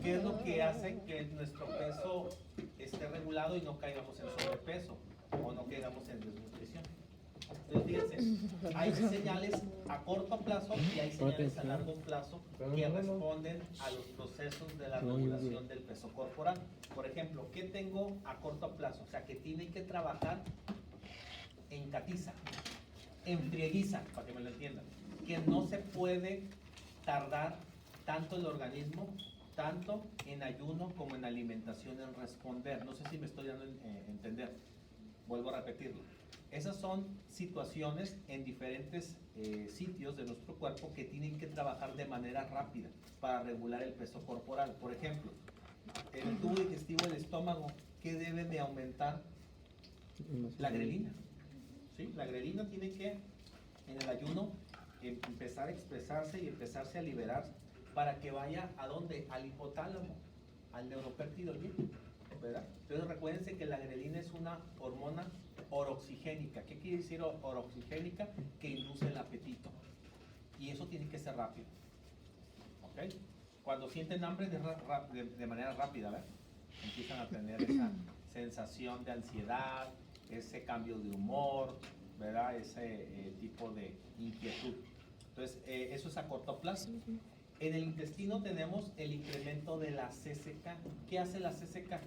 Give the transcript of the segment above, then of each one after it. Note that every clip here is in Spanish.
¿Qué es lo que hace que nuestro peso esté regulado y no caigamos en sobrepeso o no caigamos en desnutrición? Entonces, fíjense, hay señales a corto plazo y hay señales a largo plazo que responden a los procesos de la regulación del peso corporal. Por ejemplo, ¿qué tengo a corto plazo? O sea, que tiene que trabajar en catiza, en frieguiza, para que me lo entiendan, que no se puede tardar tanto el organismo, tanto en ayuno como en alimentación, en responder. No sé si me estoy dando a entender. Vuelvo a repetirlo. Esas son situaciones en diferentes sitios de nuestro cuerpo que tienen que trabajar de manera rápida para regular el peso corporal. Por ejemplo, en el tubo digestivo del estómago, ¿qué debe de aumentar? La grelina. ¿Sí? La grelina tiene que, en el ayuno, empezar a expresarse y empezarse a liberar para que vaya ¿a dónde? Al hipotálamo, al neuropéptido Y, ¿verdad? Entonces recuérdense que la grelina es una hormona oroxigénica. ¿Qué quiere decir oroxigénica? Que induce el apetito. Y eso tiene que ser rápido. ¿Ok? Cuando sienten hambre de manera rápida, ¿verdad? Empiezan a tener esa sensación de ansiedad, ese cambio de humor, ¿verdad? Ese tipo de inquietud. Entonces, eso es a corto plazo. En el intestino tenemos el incremento de la CCK. ¿Qué hace la CCK?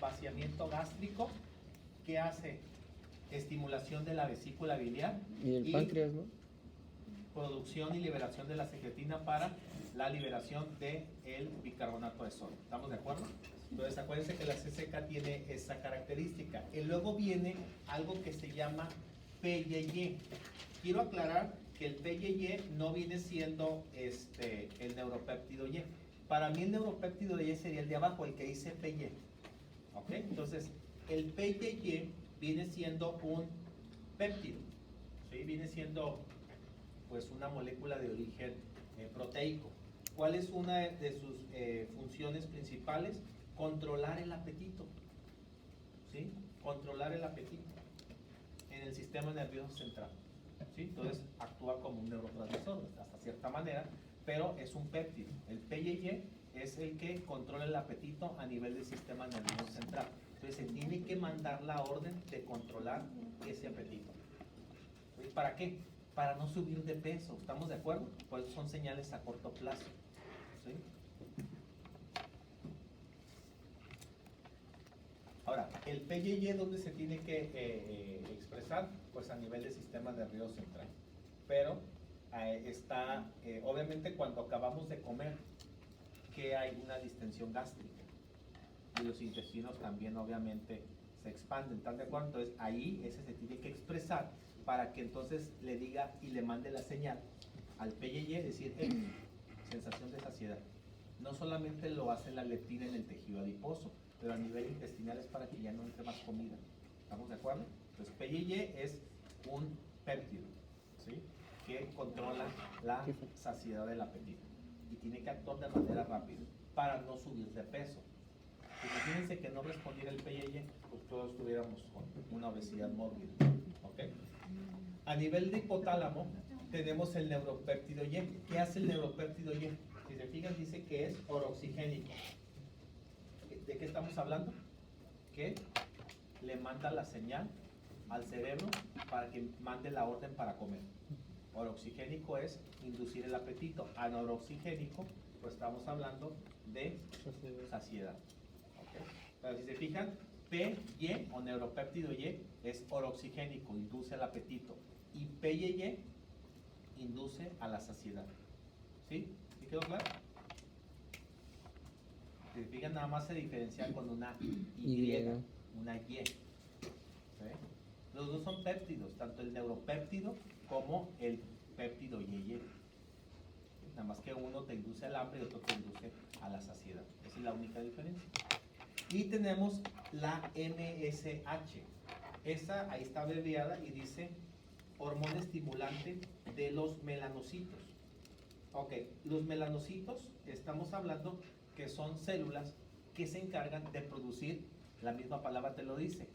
Vaciamiento gástrico. ¿Qué hace? Estimulación de la vesícula biliar. Y el páncreas, ¿no? Producción y liberación de la secretina para la liberación del bicarbonato de sodio. ¿Estamos de acuerdo? Entonces acuérdense que la CCK tiene esa característica. Y luego viene algo que se llama PYY. Quiero aclarar que el PYY no viene siendo el neuropéptido Y. Para mí el neuropéptido Y sería el de abajo, el que dice PY. ¿Ok? Entonces, el PYY viene siendo un péptido. ¿Sí? Viene siendo pues una molécula de origen proteico. ¿Cuál es una de sus funciones principales? Controlar el apetito. ¿Sí? Controlar el apetito en el sistema nervioso central. ¿Sí? Entonces actúa como un neurotransmisor hasta cierta manera, pero es un péptido. El PYY es el que controla el apetito a nivel del sistema nervioso central. Entonces se tiene que mandar la orden de controlar ese apetito. ¿Sí? ¿Para qué? Para no subir de peso. ¿Estamos de acuerdo? Pues son señales a corto plazo. ¿Sí? Ahora, el PYY, ¿dónde se tiene que expresar? Pues a nivel del sistema nervioso central. Pero está, obviamente, cuando acabamos de comer, que hay una distensión gástrica. Y los intestinos también, obviamente, se expanden. ¿Están de acuerdo? Entonces, ahí ese se tiene que expresar para que entonces le diga y le mande la señal al PYY, decir, sensación de saciedad. No solamente lo hace la leptina en el tejido adiposo, pero a nivel intestinal es para que ya no entre más comida. ¿Estamos de acuerdo? Entonces, PYY es un péptido, ¿sí? Que controla la saciedad del apetito y tiene que actuar de manera rápida para no subir de peso. Imagínense que no respondiera el PYY, pues todos estuviéramos con una obesidad mórbida. ¿Ok? A nivel de hipotálamo tenemos el neuropéptido Y. ¿Qué hace el neuropéptido Y? Si se fijan, dice que es oroxigénico. ¿De qué estamos hablando? Que le manda la señal al cerebro para que mande la orden para comer. Oroxigénico es inducir el apetito. Anoroxigénico, pues estamos hablando de saciedad. ¿Okay? Pero si se fijan, PY o neuropéptido Y es oroxigénico, induce el apetito. Y PYY induce a la saciedad. ¿Sí? ¿Sí quedó claro? Si se fijan, nada más se diferencia con una Y, una Y. ¿Sí? Los dos son péptidos, tanto el neuropéptido como el péptido YY. Nada más que uno te induce al hambre y otro te induce a la saciedad. Esa es la única diferencia. Y tenemos la MSH. Esa ahí está abreviada y dice hormona estimulante de los melanocitos. Ok, los melanocitos, estamos hablando que son células que se encargan de producir, la misma palabra te lo dice,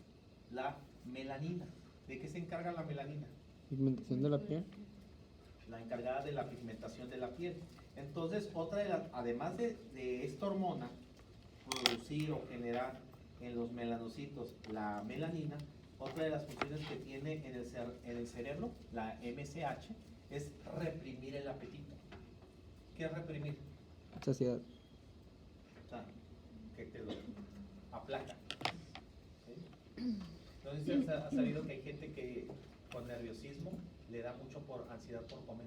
la melanina. ¿De qué se encarga la melanina? Pigmentación de la piel. la encargada de la pigmentación de la piel. Entonces, además de esta hormona, producir o generar en los melanocitos la melanina, otra de las funciones que tiene en el cerebro, la MSH, es reprimir el apetito. ¿Qué es reprimir? Saciedad. O sea, que te lo aplaca. ¿Sí? Entonces, has sabido que hay gente que con nerviosismo le da mucho por ansiedad por comer.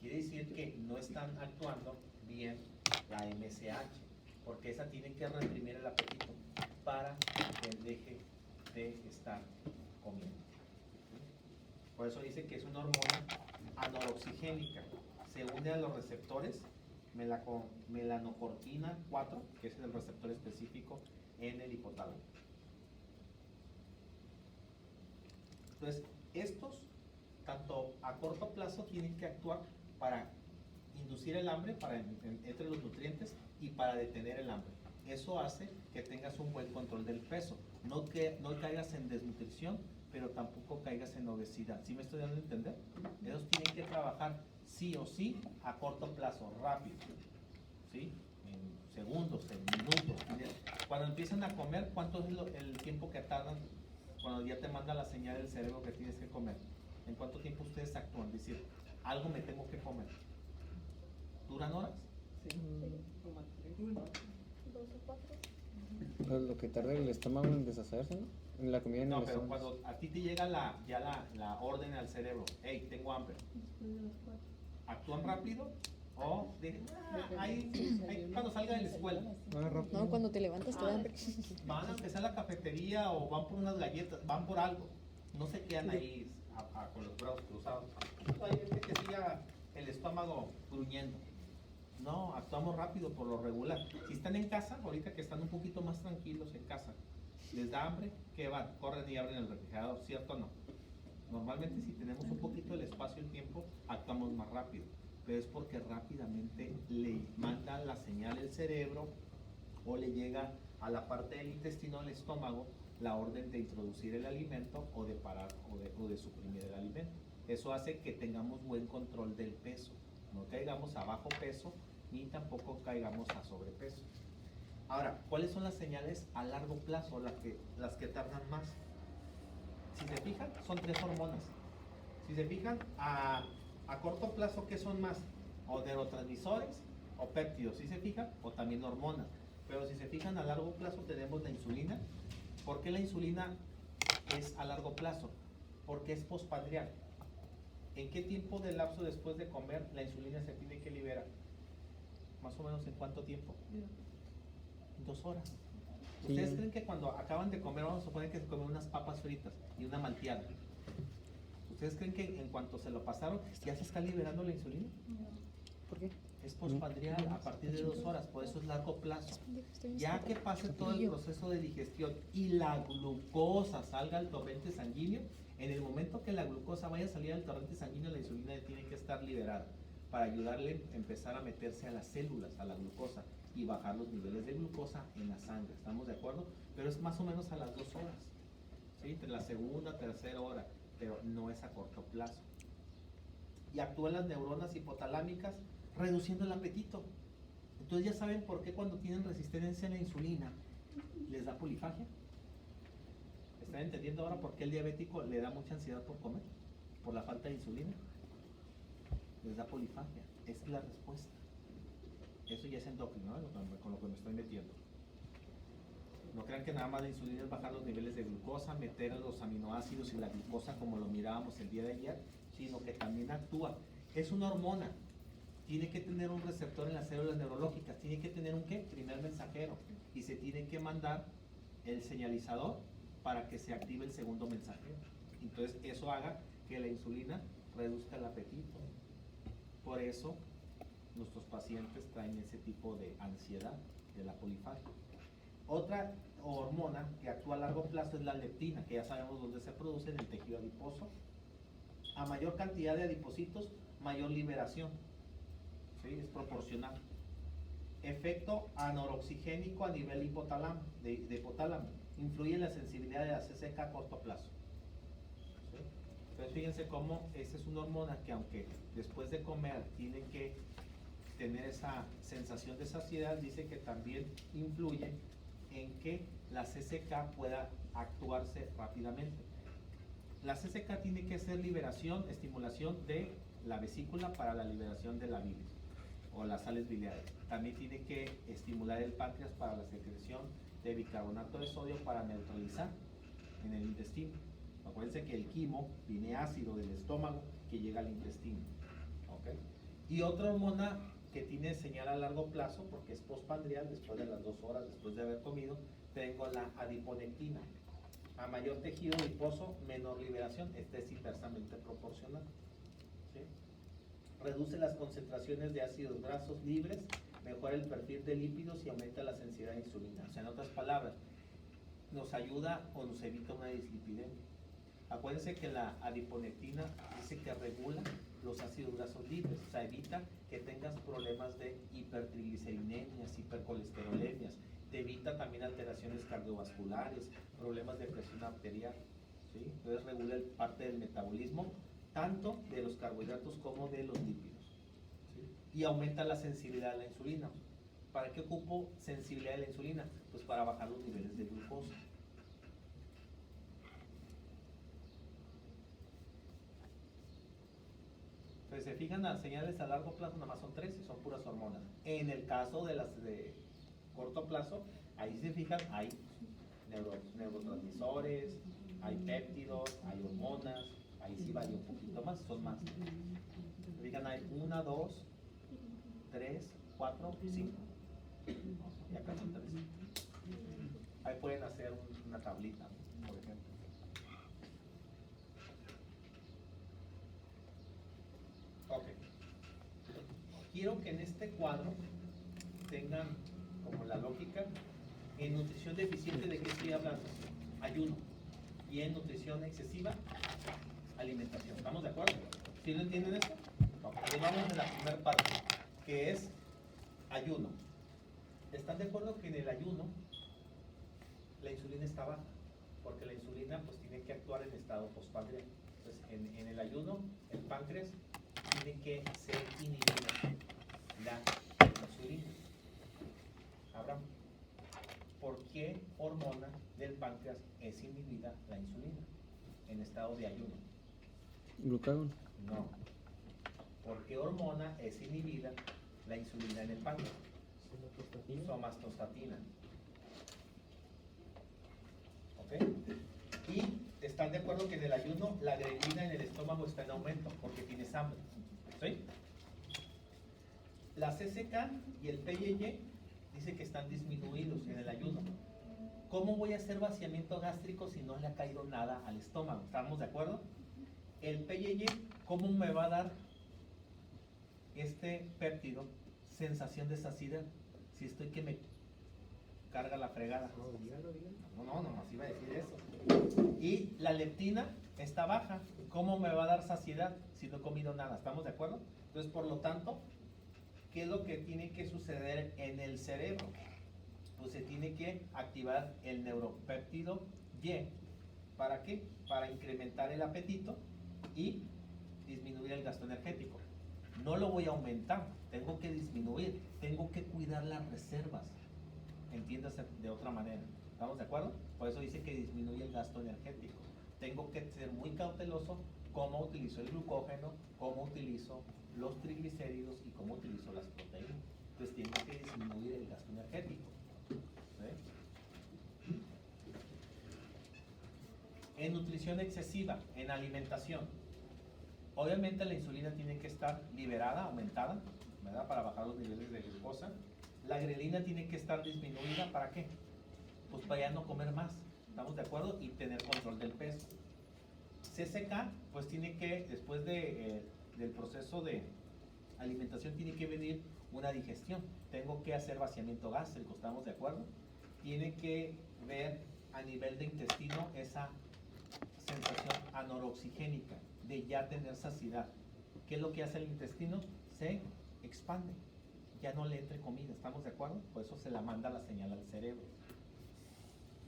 Quiere decir que no están actuando bien la MSH, porque esa tiene que reprimir el apetito para que deje de estar comiendo. Por eso dice que es una hormona anoroxigénica. Se une a los receptores melanocortina 4, que es el receptor específico en el hipotálamo. Entonces, estos, tanto a corto plazo, tienen que actuar para inducir el hambre, para entre los nutrientes y para detener el hambre. Eso hace que tengas un buen control del peso. No caigas en desnutrición, pero tampoco caigas en obesidad. ¿Sí me estoy dando a entender? Ellos tienen que trabajar sí o sí a corto plazo, rápido. ¿Sí? En segundos, en minutos. Cuando empiezan a comer, ¿cuánto es el tiempo que tardan cuando ya te manda la señal del cerebro que tienes que comer? ¿En cuánto tiempo ustedes actúan? Decir, algo me tengo que comer. ¿Duran horas? Sí. Como 3 horas. 2 o 4. Lo que tarda el estómago en deshacerse, ¿no? En la comida en No, el pero estómago. cuando a ti te llega la orden al cerebro, hey, tengo hambre, Después de las 4. ¿actúan rápido? O ahí cuando salga de la escuela, Ah, rápido. No, cuando te levantas te da hambre. van a empezar a la cafetería o van por unas galletas, van por algo. No se quedan ahí con los brazos cruzados. Hay gente que siga el estómago gruñendo. No, actuamos rápido por lo regular. Si están en casa, ahorita que están un poquito más tranquilos en casa, les da hambre, ¿qué van? Corren y abren el refrigerador, ¿cierto o no? Normalmente si tenemos un poquito el espacio y el tiempo, actuamos más rápido. Pero es porque rápidamente le manda la señal el cerebro o le llega a la parte del intestino, al estómago, la orden de introducir el alimento o de parar o de suprimir el alimento. Eso hace que tengamos buen control del peso. No caigamos a bajo peso ni tampoco caigamos a sobrepeso. Ahora, ¿cuáles son las señales a largo plazo, las que tardan más? Si se fijan, son 3 hormonas. Si se fijan, a corto plazo, ¿qué son más? O neurotransmisores o péptidos, ¿sí se fijan? O también hormonas. Pero si se fijan, a largo plazo tenemos la insulina. ¿Por qué la insulina es a largo plazo? Porque es postprandial. ¿En qué tiempo de lapso después de comer la insulina se tiene que liberar? Más o menos, ¿en cuánto tiempo? 2 horas. ¿Ustedes Sí. creen que cuando acaban de comer, vamos a suponer que se comen unas papas fritas y una malteada? ¿Ustedes creen que en cuanto se lo pasaron ya se está liberando la insulina? ¿Por qué? Es postprandial a partir de 2 horas, por eso es largo plazo. Ya que pase todo el proceso de digestión y la glucosa salga al torrente sanguíneo, en el momento que la glucosa vaya a salir al torrente sanguíneo, la insulina tiene que estar liberada para ayudarle a empezar a meterse a las células, a la glucosa y bajar los niveles de glucosa en la sangre. ¿Estamos de acuerdo? Pero es más o menos a las 2 horas, ¿sí? Entre la segunda, tercera hora, pero no es a corto plazo. Y actúan las neuronas hipotalámicas reduciendo el apetito. Entonces ya saben por qué cuando tienen resistencia a la insulina les da polifagia. ¿Están entendiendo ahora por qué el diabético le da mucha ansiedad por comer? Por la falta de insulina. Les da polifagia. Esa es la respuesta. Eso ya es endocrino, ¿no? Con lo que me estoy metiendo. No crean que nada más la insulina es bajar los niveles de glucosa, meter los aminoácidos y la glucosa como lo mirábamos el día de ayer, sino que también actúa. Es una hormona. Tiene que tener un receptor en las células neurológicas. Tiene que tener un ¿qué? Primer mensajero. Y se tiene que mandar el señalizador para que se active el segundo mensajero. Entonces eso haga que la insulina reduzca el apetito. Por eso nuestros pacientes traen ese tipo de ansiedad de la polifagia. Otra hormona que actúa a largo plazo es la leptina, que ya sabemos dónde se produce, en el tejido adiposo. A mayor cantidad de adipocitos, mayor liberación. ¿Sí? Es proporcional. Efecto anoroxigénico a nivel de hipotálamo. Influye en la sensibilidad de la CCK a corto plazo. ¿Sí? Entonces fíjense cómo esa es una hormona que aunque después de comer tienen que tener esa sensación de saciedad, dice que también influye en que la CCK pueda actuarse rápidamente. La CCK tiene que hacer liberación, estimulación de la vesícula para la liberación de la bilis o las sales biliares. También tiene que estimular el páncreas para la secreción de bicarbonato de sodio para neutralizar en el intestino. Acuérdense que el quimo viene ácido del estómago que llega al intestino. ¿Ok? Y otra hormona que tiene señal a largo plazo, porque es postpandrial, después de las 2 horas después de haber comido, tengo la adiponectina. A mayor tejido adiposo, menor liberación. Esta es inversamente proporcional. ¿Sí? Reduce las concentraciones de ácidos grasos libres, mejora el perfil de lípidos y aumenta la sensibilidad a la insulina. O sea, en otras palabras, nos ayuda o nos evita una dislipidemia. Acuérdense que la adiponectina dice que regula los ácidos grasos libres, o sea, evita que tengas problemas de hipertrigliceridemias, hipercolesterolemias, te evita también alteraciones cardiovasculares, problemas de presión arterial, ¿sí? Entonces regula parte del metabolismo, tanto de los carbohidratos como de los lípidos, ¿sí? Y aumenta la sensibilidad a la insulina. ¿Para qué ocupo sensibilidad a la insulina? Pues para bajar los niveles de glucosa. Entonces, se fijan, las señales a largo plazo nada más son 3 y son puras hormonas. En el caso de las de corto plazo, ahí se fijan, hay neurotransmisores, hay péptidos, hay hormonas, ahí sí varía un poquito más, son más. Se fijan, hay 1, 2, 3, 4, 5. Y acá son 3. Ahí pueden hacer una tablita, por ejemplo. Ok. Quiero que en este cuadro tengan como la lógica. En nutrición deficiente, ¿de qué estoy hablando? Ayuno. Y en nutrición excesiva, alimentación. ¿Estamos de acuerdo? ¿Sí lo entienden esto? Ok, entonces vamos a la primera parte, que es ayuno. ¿Están de acuerdo que en el ayuno la insulina está baja? Porque la insulina pues tiene que actuar en estado postpandrial. Entonces en el ayuno el páncreas tiene que ser inhibida la insulina. Abraham, ¿por qué hormona del páncreas es inhibida la insulina en estado de ayuno? Glucagón. No. ¿Por qué hormona es inhibida la insulina en el páncreas? Somatostatina. ¿Ok? Y están de acuerdo que en el ayuno la grelina en el estómago está en aumento porque tienes hambre. ¿Sí? La CCK y el PYY dice que están disminuidos en el ayuno. ¿Cómo voy a hacer vaciamiento gástrico si no le ha caído nada al estómago? ¿Estamos de acuerdo? El PYY, ¿cómo me va a dar este péptido sensación de saciedad si estoy que me carga la fregada? No, así iba a decir eso. Y la leptina está baja. ¿Cómo me va a dar saciedad si no he comido nada? ¿Estamos de acuerdo? Entonces, por lo tanto, ¿qué es lo que tiene que suceder en el cerebro? Pues se tiene que activar el neuropéptido Y. ¿Para qué? Para incrementar el apetito y disminuir el gasto energético. No lo voy a aumentar, tengo que disminuir, tengo que cuidar las reservas. Entiéndase de otra manera. ¿Estamos de acuerdo? Por eso dice que disminuye el gasto energético. Tengo que ser muy cauteloso cómo utilizo el glucógeno, cómo utilizo los triglicéridos y cómo utilizo las proteínas. Entonces tengo que disminuir el gasto energético. ¿Sí? En nutrición excesiva, en alimentación. Obviamente la insulina tiene que estar liberada, aumentada, ¿verdad? Para bajar los niveles de glucosa. La grelina tiene que estar disminuida, ¿para qué? Pues para ya no comer más, ¿estamos de acuerdo? Y tener control del peso. CCK, pues tiene que, después del proceso de alimentación, tiene que venir una digestión. Tengo que hacer vaciamiento gástrico, ¿estamos de acuerdo? Tiene que ver a nivel de intestino esa sensación anoroxigénica de ya tener saciedad. ¿Qué es lo que hace el intestino? Se expande, ya no le entre comida, ¿estamos de acuerdo? Por eso se la manda la señal al cerebro.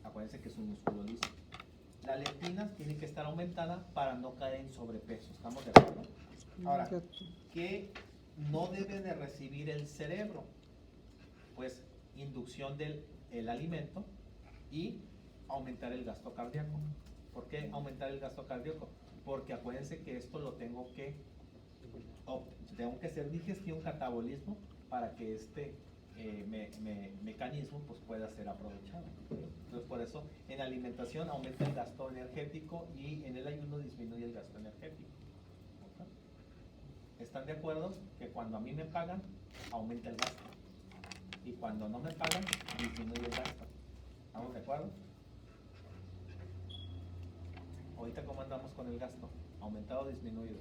Acuérdense que es un músculo liso. La leptina tiene que estar aumentada para no caer en sobrepeso. ¿Estamos de acuerdo? Ahora, ¿qué no debe de recibir el cerebro? Pues inducción del el alimento y aumentar el gasto cardíaco. ¿Por qué aumentar el gasto cardíaco? Porque acuérdense que esto lo tengo que hacer digestión, catabolismo, para que este mecanismo pues pueda ser aprovechado. Entonces por eso en alimentación aumenta el gasto energético y en el ayuno disminuye el gasto energético. ¿Ok? ¿Están de acuerdo que cuando a mí me pagan aumenta el gasto y cuando no me pagan disminuye el gasto? ¿Estamos de acuerdo? Ahorita cómo andamos con el gasto, aumentado o disminuido.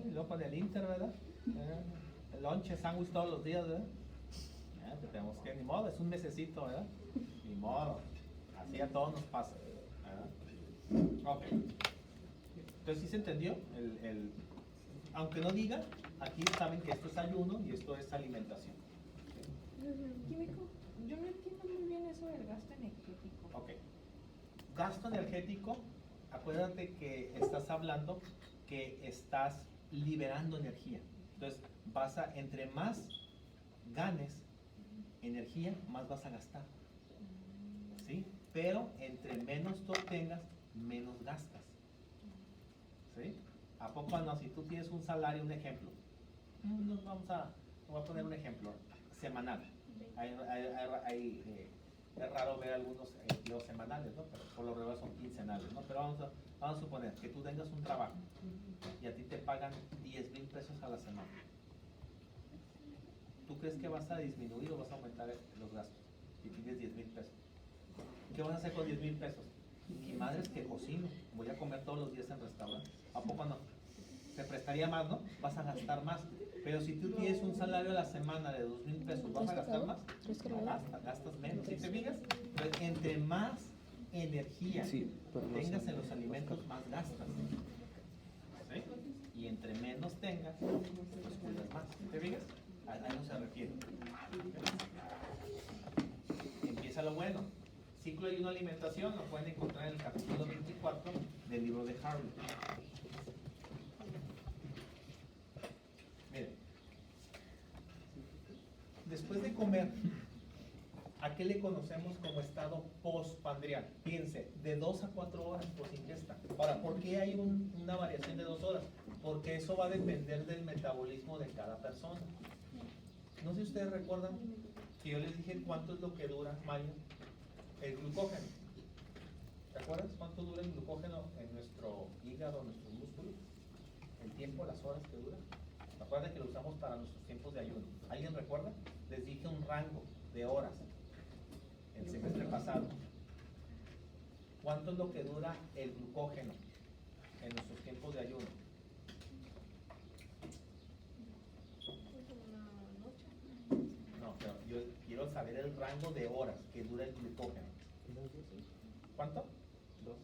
Y luego con el Inter, ¿verdad? El lonche, sándwich todos los días, ¿verdad? Pues tenemos que, ni modo, es un mesecito, ¿verdad? Ni modo, así a todos nos pasa, ¿verdad? Ok. Entonces, ¿sí se entendió? Aunque no diga, aquí saben que esto es ayuno y esto es alimentación. Químico, yo no entiendo muy bien eso del gasto energético. Ok. Gasto energético, acuérdate que estás hablando que estás liberando energía. Entonces, entre más ganes energía, más vas a gastar. ¿Sí? Pero entre menos tú obtengas, menos gastas. ¿Sí? ¿A poco no? Si tú tienes un salario, un ejemplo. Voy a poner un ejemplo semanal. Es raro ver algunos empleos semanales, ¿no? Pero por lo regular son quincenales, ¿no? Pero vamos a suponer que tú tengas un trabajo y a ti te pagan 10,000 pesos a la semana. ¿Tú crees que vas a disminuir o vas a aumentar los gastos si tienes 10,000 pesos? ¿Qué vas a hacer con 10,000 pesos? Mi madre es que cocino, voy a comer todos los días en restaurante. ¿A poco no? Te prestaría más, ¿no? Vas a gastar más. Pero si tú tienes un salario a la semana de 2,000 pesos, ¿vas a gastar más? No gastas menos. ¿Sí te fijas? Entonces, entre más energía tengas en los alimentos, más gastas. ¿Sí? Y entre menos tengas, pues cuidas más. ¿Sí te fijas? A eso se refiere. Empieza lo bueno. Ciclo de ayuno alimentación lo pueden encontrar en el capítulo 24 del libro de Harvey. Miren, después de comer, ¿a qué le conocemos como estado postpandrial? Fíjense, de 2 a 4 horas por ingesta. Ahora, ¿por qué hay una variación de 2 horas? Porque eso va a depender del metabolismo de cada persona. No sé si ustedes recuerdan que yo les dije cuánto es lo que dura, Mario, el glucógeno. ¿Te acuerdas cuánto dura el glucógeno en nuestro hígado, en nuestros músculos? El tiempo, las horas que dura. Recuerden que lo usamos para nuestros tiempos de ayuno. ¿Alguien recuerda? Les dije un rango de horas el semestre pasado. ¿Cuánto es lo que dura el glucógeno en nuestros tiempos de ayuno? No, pero yo quiero saber el rango de horas que dura el glucógeno. ¿Cuánto? 12.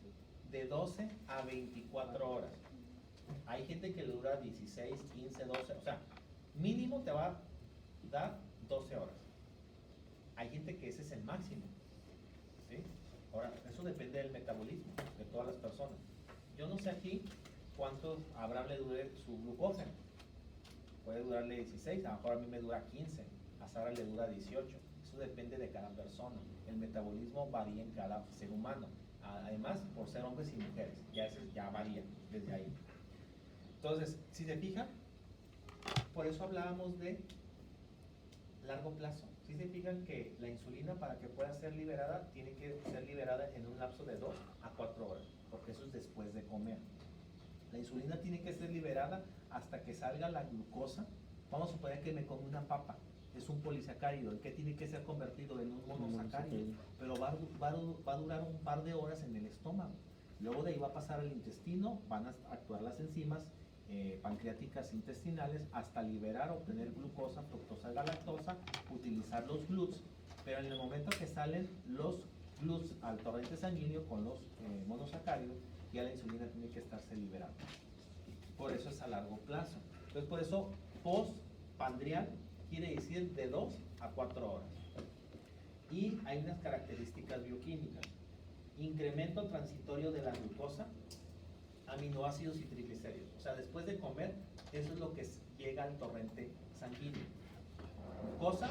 De 12 a 24 horas. Hay gente que le dura 16, 15, 12. O sea, mínimo te va a dar 12 horas. Hay gente que ese es el máximo. ¿Sí? Ahora, eso depende del metabolismo de todas las personas. Yo no sé aquí cuánto a Abraham le dure su glucógeno. Puede durarle 16, a lo mejor a mí me dura 15, a Sara le dura 18. Eso depende de cada persona. El metabolismo varía en cada ser humano. Además, por ser hombres y mujeres, ya varía desde ahí. Entonces, si se fijan, por eso hablábamos de largo plazo. Si se fijan que la insulina, para que pueda ser liberada, tiene que ser liberada en un lapso de 2 a 4 horas, porque eso es después de comer. La insulina tiene que ser liberada hasta que salga la glucosa. Vamos a suponer que me como una papa, es un polisacárido, el que tiene que ser convertido en un monosacárido, pero va a durar un par de horas en el estómago. Luego de ahí va a pasar al intestino, van a actuar las enzimas pancreáticas intestinales hasta liberar, obtener glucosa, fructosa, galactosa, utilizar los GLUTs, pero en el momento que salen los GLUTs al torrente sanguíneo con los monosacáridos, ya la insulina tiene que estarse liberando. Por eso es a largo plazo. Entonces, por eso postpandrial quiere decir de 2 a 4 horas. Y hay unas características bioquímicas. incremento transitorio de la glucosa, aminoácidos y triglicéridos. O sea, después de comer, eso es lo que llega al torrente sanguíneo. Glucosa,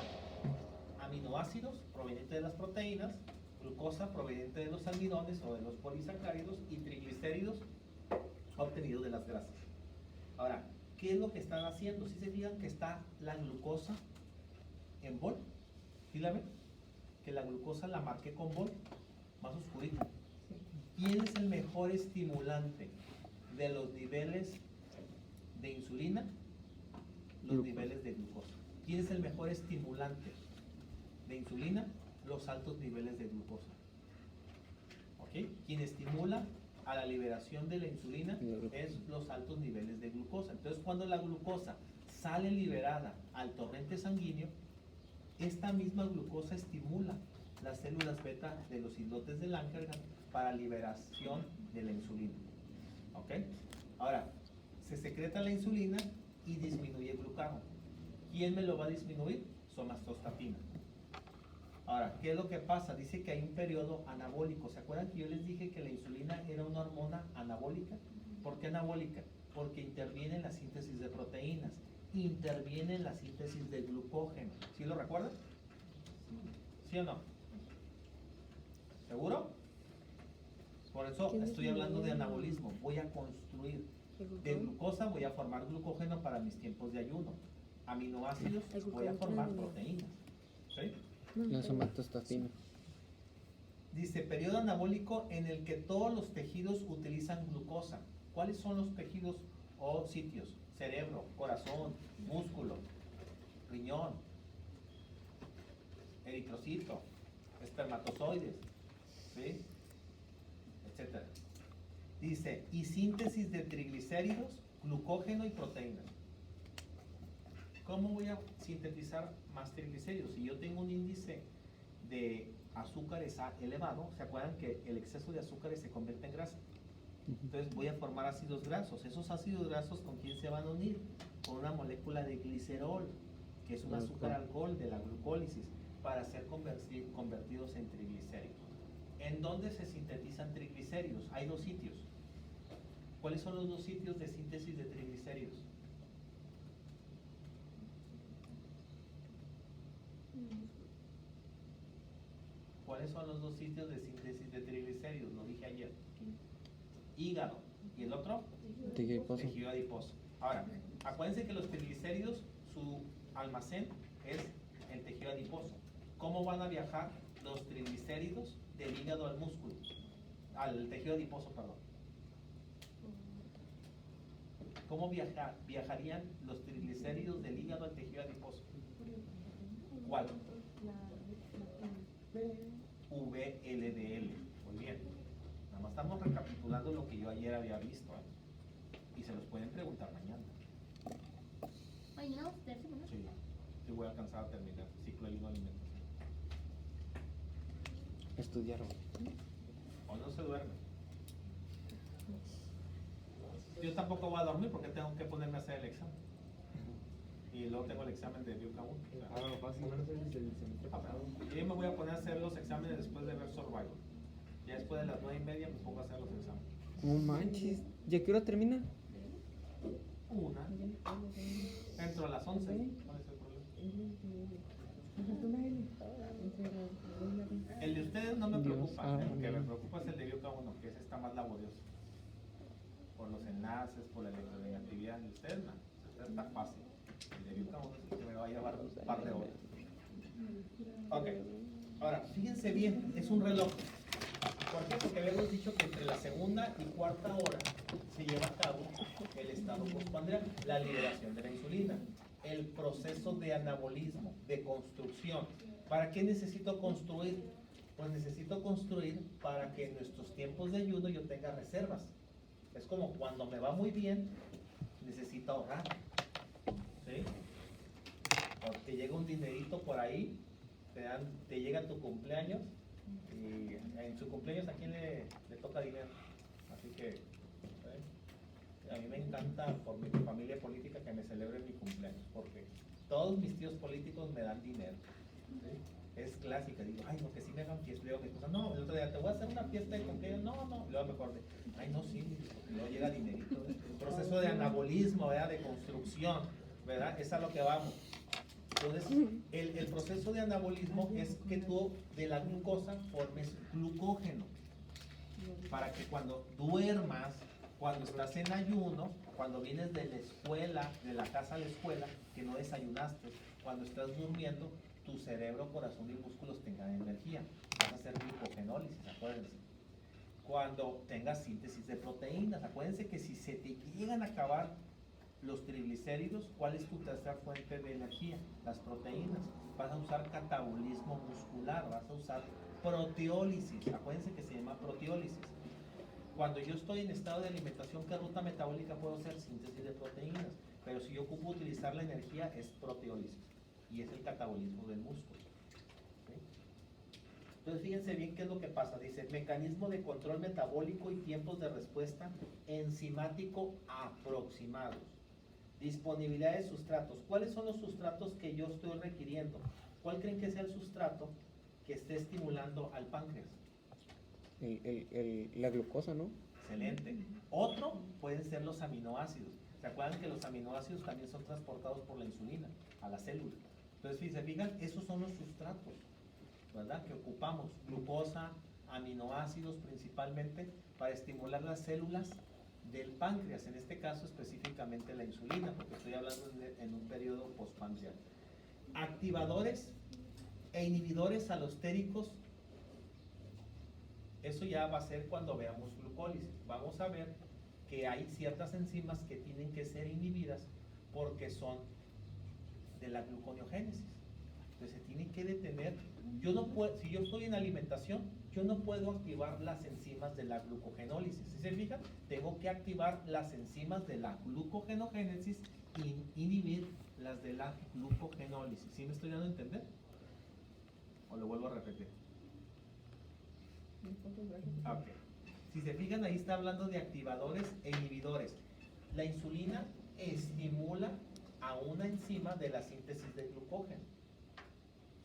aminoácidos provenientes de las proteínas, glucosa proveniente de los almidones o de los polisacáridos y triglicéridos obtenidos de las grasas. Ahora, ¿qué es lo que están haciendo? Si se fijan que está la glucosa en bol, ¿sí la ven? Que la glucosa la marqué con bol, más oscurita. ¿Quién es el mejor estimulante de los niveles de insulina? Los niveles de glucosa. ¿Quién es el mejor estimulante de insulina? Los altos niveles de glucosa. ¿Ok? Quien estimula a la liberación de la insulina es los altos niveles de glucosa. Entonces, cuando la glucosa sale liberada al torrente sanguíneo, esta misma glucosa estimula las células beta de los islotes de Langerhans para liberación de la insulina. ¿Ok? Ahora, se secreta la insulina y disminuye el glucagón. ¿Quién me lo va a disminuir? Somatostatina. Ahora, ¿qué es lo que pasa? Dice que hay un periodo anabólico. ¿Se acuerdan que yo les dije que la insulina era una hormona anabólica? ¿Por qué anabólica? Porque interviene en la síntesis de proteínas, interviene en la síntesis de glucógeno. ¿Sí lo recuerdan? ¿Sí o no? ¿Seguro? Por eso estoy hablando de anabolismo. Voy a construir. De glucosa voy a formar glucógeno para mis tiempos de ayuno. Aminoácidos voy a formar proteínas. ¿Sí? La somatostatina. Dice, periodo anabólico en el que todos los tejidos utilizan glucosa. ¿Cuáles son los tejidos o sitios? Cerebro, corazón, músculo, riñón, eritrocito, espermatozoides, ¿sí? Etcétera. Dice, y síntesis de triglicéridos, glucógeno y proteínas. ¿Cómo voy a sintetizar más triglicéridos? Si yo tengo un índice de azúcares elevado, ¿se acuerdan que el exceso de azúcares se convierte en grasa? Entonces voy a formar ácidos grasos. Esos ácidos grasos, ¿con quién se van a unir? Con una molécula de glicerol, que es un azúcar alcohol de la glucólisis, para ser convertidos en triglicéridos. ¿En dónde se sintetizan triglicéridos? Hay dos sitios. ¿Cuáles son los dos sitios de síntesis de triglicéridos? ¿Cuáles son los dos sitios de síntesis de triglicéridos? Lo dije ayer. Hígado. ¿Y el otro? Tejido adiposo. Ahora, acuérdense que los triglicéridos, su almacén es el tejido adiposo. ¿Cómo van a viajar los triglicéridos del hígado al músculo? Al tejido adiposo, perdón. ¿Cómo viajarían los triglicéridos del hígado al tejido adiposo? ¿Cuál? VLDL. Muy bien. Nada más estamos recapitulando lo que yo ayer había visto, ¿eh? Y se los pueden preguntar mañana. Mañana ustedes, ¿no? Sí, sí voy a alcanzar a terminar ciclo de ayuno alimentación. Estudiaron. O no se duerme. Yo tampoco voy a dormir porque tengo que ponerme a hacer el examen. Y luego tengo el examen de Bioca 1. Y yo me voy a poner a hacer los exámenes después de ver Survivor. Ya después de las 9:30 me pongo a hacer los exámenes. No manches. ¿Ya qué hora termina? Una. Entro a las 11. ¿Cuál es el problema? El de ustedes no me preocupa. Lo que me preocupa es el de Bioca 1, que ese está más laborioso. Por los enlaces, por la electronegatividad. El de ustedes no. Este está fácil. El de Bioca 1 es el que me va a llevar un par de horas. Ok. Ahora, fíjense bien, es un reloj. ¿Por qué? Porque habíamos dicho que entre la segunda y cuarta hora se lleva a cabo el estado postprandial, la liberación de la insulina, el proceso de anabolismo, de construcción. ¿Para qué necesito construir? Pues necesito construir para que en nuestros tiempos de ayuno yo tenga reservas. Es como cuando me va muy bien, necesito ahorrar. ¿Sí? O te llega un dinerito por ahí, te llega tu cumpleaños. Y en su cumpleaños, ¿a quién le toca dinero? Así que a mí me encanta por mi familia política que me celebren mi cumpleaños, porque todos mis tíos políticos me dan dinero, ¿sí? Es clásica, digo, ay, no, que sí me hagan fiesta. Luego mi esposa, no, el otro día te voy a hacer una fiesta de cumpleaños. No, no. Y luego mejor de, ay, no, sí, no llega dinerito. ¿Eh? Un proceso de anabolismo, ¿verdad? De construcción, ¿verdad? Es a lo que vamos. Entonces, el proceso de anabolismo es que tú de la glucosa formes glucógeno. Para que cuando duermas, cuando estás en ayuno, cuando vienes de la escuela, de la casa a la escuela, que no desayunaste, cuando estás durmiendo, tu cerebro, corazón y músculos tengan energía. Vas a hacer glucogenólisis, acuérdense. Cuando tengas síntesis de proteínas, acuérdense que si se te llegan a acabar los triglicéridos, ¿cuál es tu tercera fuente de energía? Las proteínas. Vas a usar catabolismo muscular, vas a usar proteólisis. Acuérdense que se llama proteólisis. Cuando yo estoy en estado de alimentación, ¿qué ruta metabólica puedo hacer? Síntesis de proteínas. Pero si yo ocupo utilizar la energía, es proteólisis. Y es el catabolismo del músculo. ¿Sí? Entonces fíjense bien qué es lo que pasa. Dice, mecanismo de control metabólico y tiempos de respuesta enzimático aproximados. Disponibilidad de sustratos. ¿Cuáles son los sustratos que yo estoy requiriendo? ¿Cuál creen que sea el sustrato que esté estimulando al páncreas? La glucosa, ¿no? Excelente. Otro pueden ser los aminoácidos. ¿Se acuerdan que los aminoácidos también son transportados por la insulina a la célula? Entonces, si se fijan, esos son los sustratos, ¿verdad? Que ocupamos, glucosa, aminoácidos principalmente, para estimular las células del páncreas, en este caso específicamente la insulina, porque estoy hablando en un periodo postpancreas. Activadores e inhibidores alostéricos, eso ya va a ser cuando veamos glucólisis. Vamos a ver que hay ciertas enzimas que tienen que ser inhibidas porque son de la gluconeogénesis. Entonces se tiene que detener. Yo no puedo, si yo estoy en alimentación, yo no puedo activar las enzimas de la glucogenólisis. Si se fijan, tengo que activar las enzimas de la glucogenogénesis y inhibir las de la glucogenólisis. ¿Sí me estoy dando a entender? ¿O lo vuelvo a repetir? Ok. Si se fijan, ahí está hablando de activadores e inhibidores. La insulina estimula a una enzima de la síntesis de glucógeno.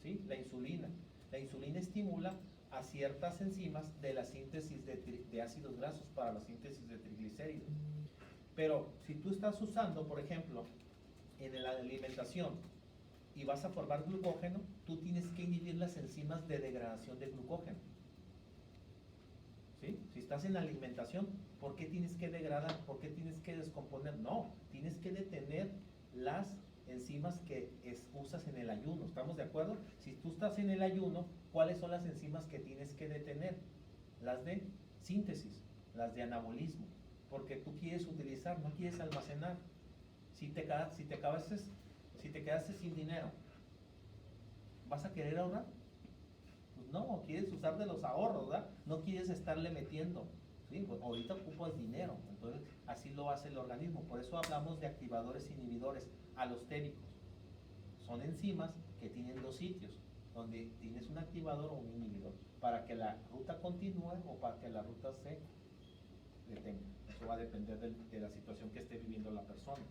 ¿Sí? La insulina. La insulina estimula a ciertas enzimas de la síntesis de ácidos grasos para la síntesis de triglicéridos. Pero si tú estás usando, por ejemplo, en la alimentación y vas a formar glucógeno, tú tienes que inhibir las enzimas de degradación de glucógeno. ¿Sí? Si estás en la alimentación, ¿por qué tienes que degradar? ¿Por qué tienes que descomponer? No, tienes que detener las enzimas que usas en el ayuno. ¿Estamos de acuerdo? Si tú estás en el ayuno, ¿cuáles son las enzimas que tienes que detener? Las de síntesis, las de anabolismo, porque tú quieres utilizar, no quieres almacenar. Si te quedaste sin dinero, ¿vas a querer ahorrar? No, quieres usar de los ahorros, ¿verdad? No quieres estarle metiendo, ¿sí? Pues ahorita ocupas dinero, entonces así lo hace el organismo. Por eso hablamos de activadores e inhibidores alostéricos. Son enzimas que tienen dos sitios, donde tienes un activador o un inhibidor, para que la ruta continúe o para que la ruta se detenga. Eso va a depender de la situación que esté viviendo la persona.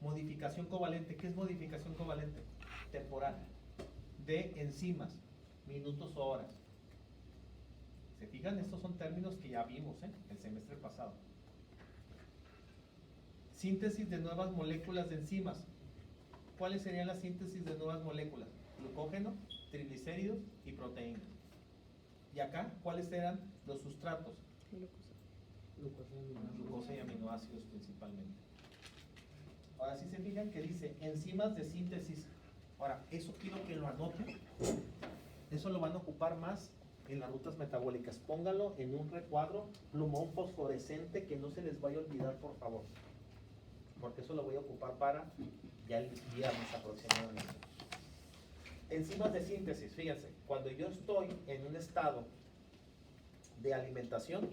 Modificación covalente. ¿Qué es modificación covalente? Temporal. De enzimas. Minutos o horas. ¿Se fijan? Estos son términos que ya vimos el semestre pasado. Síntesis de nuevas moléculas de enzimas. ¿Cuáles serían las síntesis de nuevas moléculas? Glucógeno, triglicéridos y proteínas. Y acá, ¿cuáles eran los sustratos? Glucosa y aminoácidos principalmente. Ahora sí se fijan que dice enzimas de síntesis. Ahora, eso quiero que lo anoten. Eso lo van a ocupar más en las rutas metabólicas. Póngalo en un recuadro, plumón fosforescente, que no se les vaya a olvidar, por favor. Porque eso lo voy a ocupar para ya el viernes aproximadamente. Enzimas de síntesis, fíjense, cuando yo estoy en un estado de alimentación,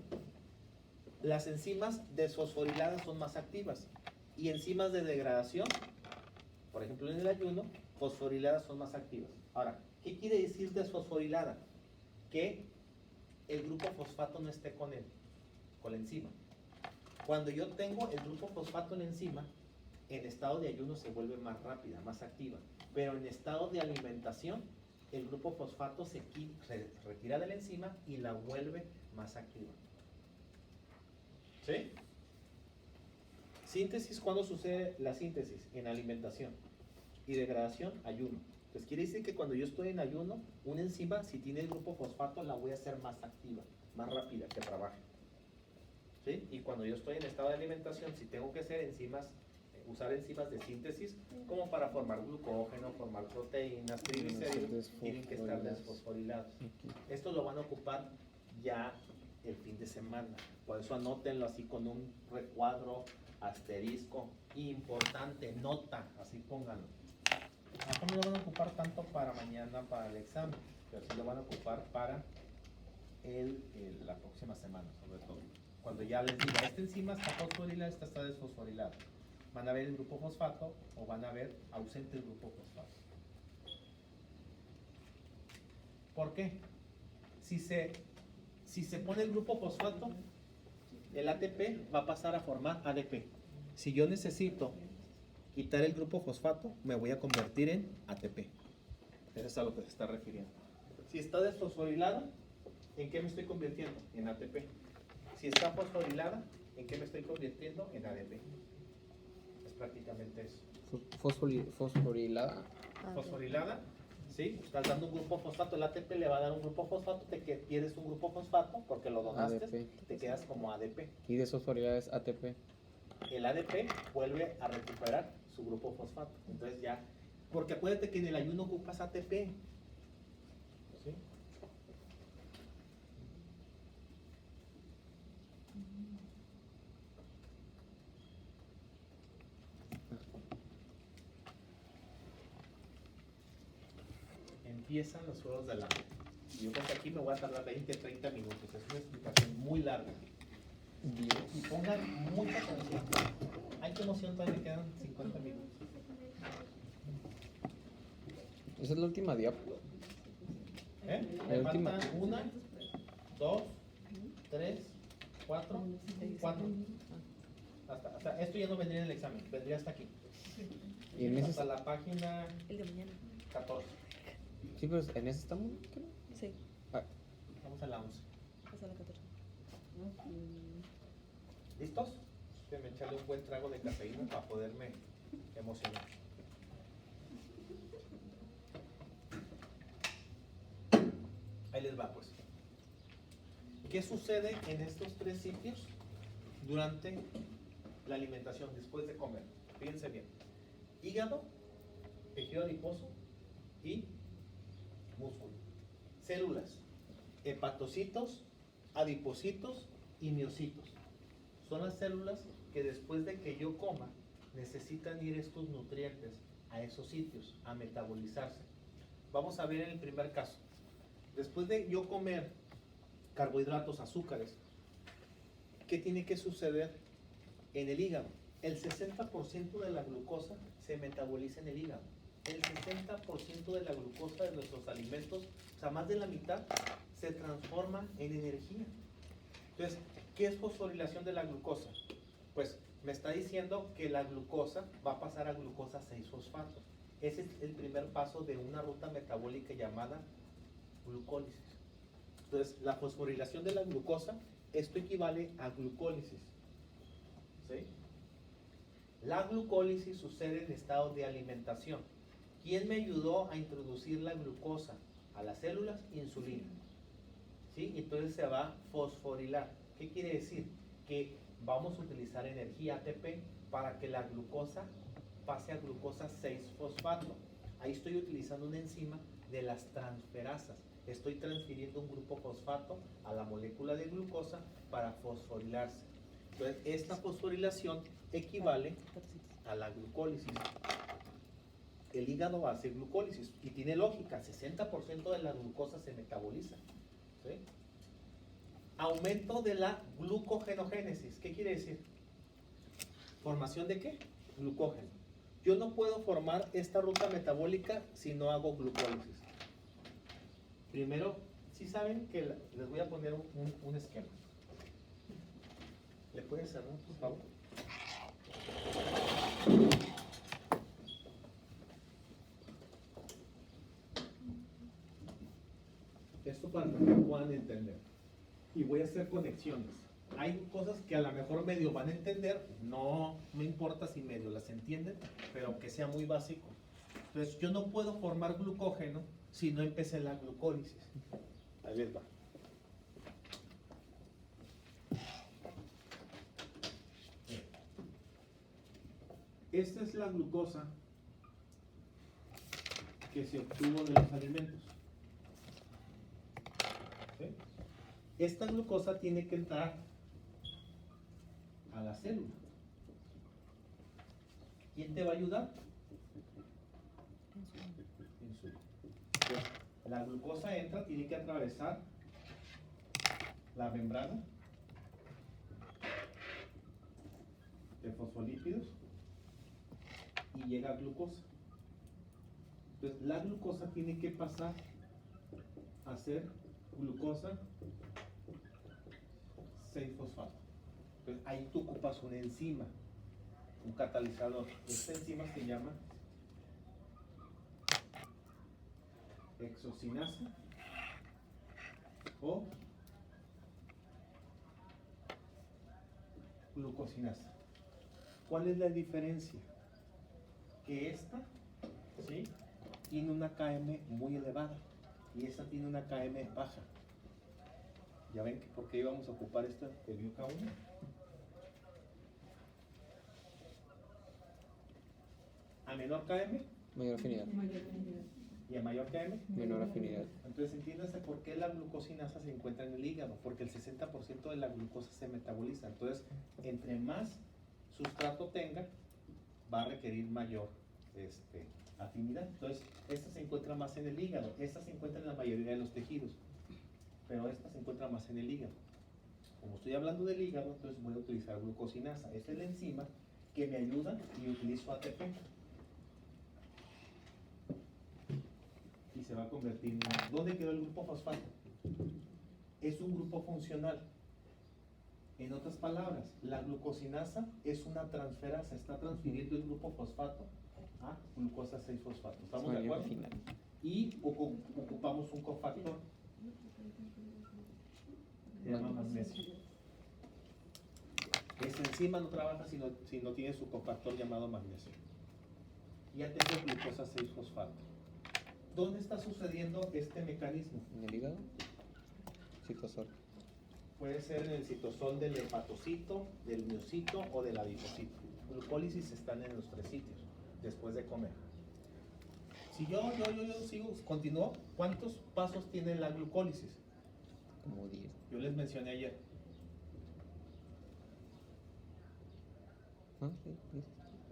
las enzimas desfosforiladas son más activas y enzimas de degradación, por ejemplo en el ayuno, fosforiladas son más activas. Ahora, ¿qué quiere decir desfosforilada? Que el grupo fosfato no esté con la enzima. Cuando yo tengo el grupo fosfato en la enzima, en estado de ayuno se vuelve más rápida, más activa. Pero en estado de alimentación el grupo fosfato se retira de la enzima y la vuelve más activa. ¿Sí? Síntesis, ¿cuándo sucede la síntesis? En alimentación. Y degradación, ayuno. Entonces quiere decir que cuando yo estoy en ayuno, una enzima, si tiene el grupo fosfato, la voy a hacer más activa, más rápida, que trabaje. ¿Sí? Y cuando yo estoy en estado de alimentación, si tengo que hacer enzimas, usar enzimas de síntesis, como para formar glucógeno, formar proteínas, triglicéridos, tienen que estar desfosforilados. Esto lo van a ocupar ya el fin de semana. Por eso anótenlo así con un recuadro, asterisco, importante, nota, así pónganlo. No lo van a ocupar tanto para mañana, para el examen, pero sí lo van a ocupar para la próxima semana, sobre todo. Cuando ya les diga, esta enzima está fosforilada, esta está desfosforilada. Van a ver el grupo fosfato o van a ver ausente el grupo fosfato. ¿Por qué? Si se pone el grupo fosfato, el ATP va a pasar a formar ADP. Si yo necesito quitar el grupo fosfato, me voy a convertir en ATP. Eso es a lo que se está refiriendo. Si está desfosforilada, ¿en qué me estoy convirtiendo? En ATP. Si está fosforilada, ¿en qué me estoy convirtiendo? En ADP. Es prácticamente eso. Fosforilada. Fosforilada, ¿sí? Estás dando un grupo fosfato, el ATP le va a dar un grupo fosfato, te pierdes un grupo fosfato porque lo donaste, ADP. te quedas como ADP. Y desfosforilada es ATP. El ADP vuelve a recuperar su grupo fosfato. Entonces ya, porque acuérdate que en el ayuno ocupas ATP. ¿Sí? Empiezan los juegos del hambre. Yo creo que aquí me voy a tardar 20-30 minutos. Es una explicación muy larga. Y pongan mucha atención. Hay que emoción, todavía me quedan 50 minutos. Esa es la última diapo. Me última. faltan 1, 2, 3, 4. Hasta esto ya no vendría en el examen, vendría hasta aquí. Y en Hasta ese, la página El de mañana. 14. sí, pero en ese estamos, creo. Sí, Ah, Vamos a la 11. hasta la 14. ¿Listos? Déjenme echarle un buen trago de cafeína para poderme emocionar. Ahí les va pues. ¿Qué sucede en estos tres sitios durante la alimentación, después de comer? Fíjense bien. Hígado, tejido adiposo y músculo. Células, hepatocitos, adipocitos y miocitos. Son las células que después de que yo coma necesitan ir estos nutrientes a esos sitios, a metabolizarse. Vamos a ver en el primer caso. Después de yo comer carbohidratos, azúcares, ¿qué tiene que suceder en el hígado? El 60% de la glucosa se metaboliza en el hígado. El 60% de la glucosa de nuestros alimentos, o sea, más de la mitad, se transforma en energía. Entonces, ¿qué es fosforilación de la glucosa? Pues me está diciendo que la glucosa va a pasar a glucosa 6-fosfato. Ese es el primer paso de una ruta metabólica llamada glucólisis. Entonces, la fosforilación de la glucosa, esto equivale a glucólisis. ¿Sí? La glucólisis sucede en estado de alimentación. ¿Quién me ayudó a introducir la glucosa a las células? Insulina. ¿Sí? Entonces se va a fosforilar. ¿Qué quiere decir? Que vamos a utilizar energía ATP para que la glucosa pase a glucosa 6-fosfato. Ahí estoy utilizando una enzima de las transferasas. Estoy transfiriendo un grupo fosfato a la molécula de glucosa para fosforilarse. Entonces, esta fosforilación equivale a la glucólisis. El hígado hace glucólisis y tiene lógica, 60% de la glucosa se metaboliza. ¿Sí? Aumento de la glucogenogénesis. ¿Qué quiere decir? ¿Formación de qué? Glucógeno. Yo no puedo formar esta ruta metabólica si no hago glucólisis. Primero, si saben que les voy a poner un esquema. ¿Le pueden cerrar, por favor? esto para que me puedan entender. Y voy a hacer conexiones. Hay cosas que a lo mejor medio van a entender, no me importa si medio las entienden, pero que sea muy básico. Entonces, yo no puedo formar glucógeno si no empecé la glucólisis. Ahí les va. Esta es la glucosa que se obtuvo de los alimentos. ¿Sí? Esta glucosa tiene que entrar a la célula. ¿Quién te va a ayudar? Insulina. La glucosa entra, tiene que atravesar la membrana de fosfolípidos y llega a glucosa. Entonces la glucosa tiene que pasar a ser glucosa 6-fosfato. Entonces ahí tú ocupas una enzima, un catalizador. Esta enzima se llama hexocinasa o glucosinasa. ¿Cuál es la diferencia? Que esta, ¿sí?, tiene una Km muy elevada y esta tiene una Km baja. ¿Ya ven que por qué íbamos a ocupar esta de K1? A menor Km Mayor afinidad. y a mayor Km. Menor afinidad. Entonces entiéndase por qué la glucosinasa se encuentra en el hígado, porque el 60% de la glucosa se metaboliza. Entonces, entre más sustrato tenga, va a requerir mayor afinidad. Entonces, esta se encuentra más en el hígado, esta se encuentra en la mayoría de los tejidos, pero esta se encuentra más en el hígado. Como estoy hablando del hígado, entonces voy a utilizar glucosinasa. Esta es la enzima que me ayuda y utilizo ATP. Y se va a convertir en... ¿Dónde quedó el grupo fosfato? Es un grupo funcional. En otras palabras, la glucosinasa es una transferasa, está transfiriendo el grupo fosfato a glucosa 6-fosfato. ¿Estamos de acuerdo? Final. Y ocupamos un cofactor. Se llama magnesio. Esa enzima no trabaja si no tiene su cofactor llamado magnesio. Ya tengo glucosa 6-fosfato. ¿Dónde está sucediendo este mecanismo? En el hígado. Citosol. Puede ser en el citosol del hepatocito, del miocito o del adipocito. Glucólisis están en los 3 sitios después de comer. Si yo sigo, continúo, ¿cuántos pasos tiene la glucólisis? Como 10. Yo les mencioné ayer. ¿Ah? Sí, 10.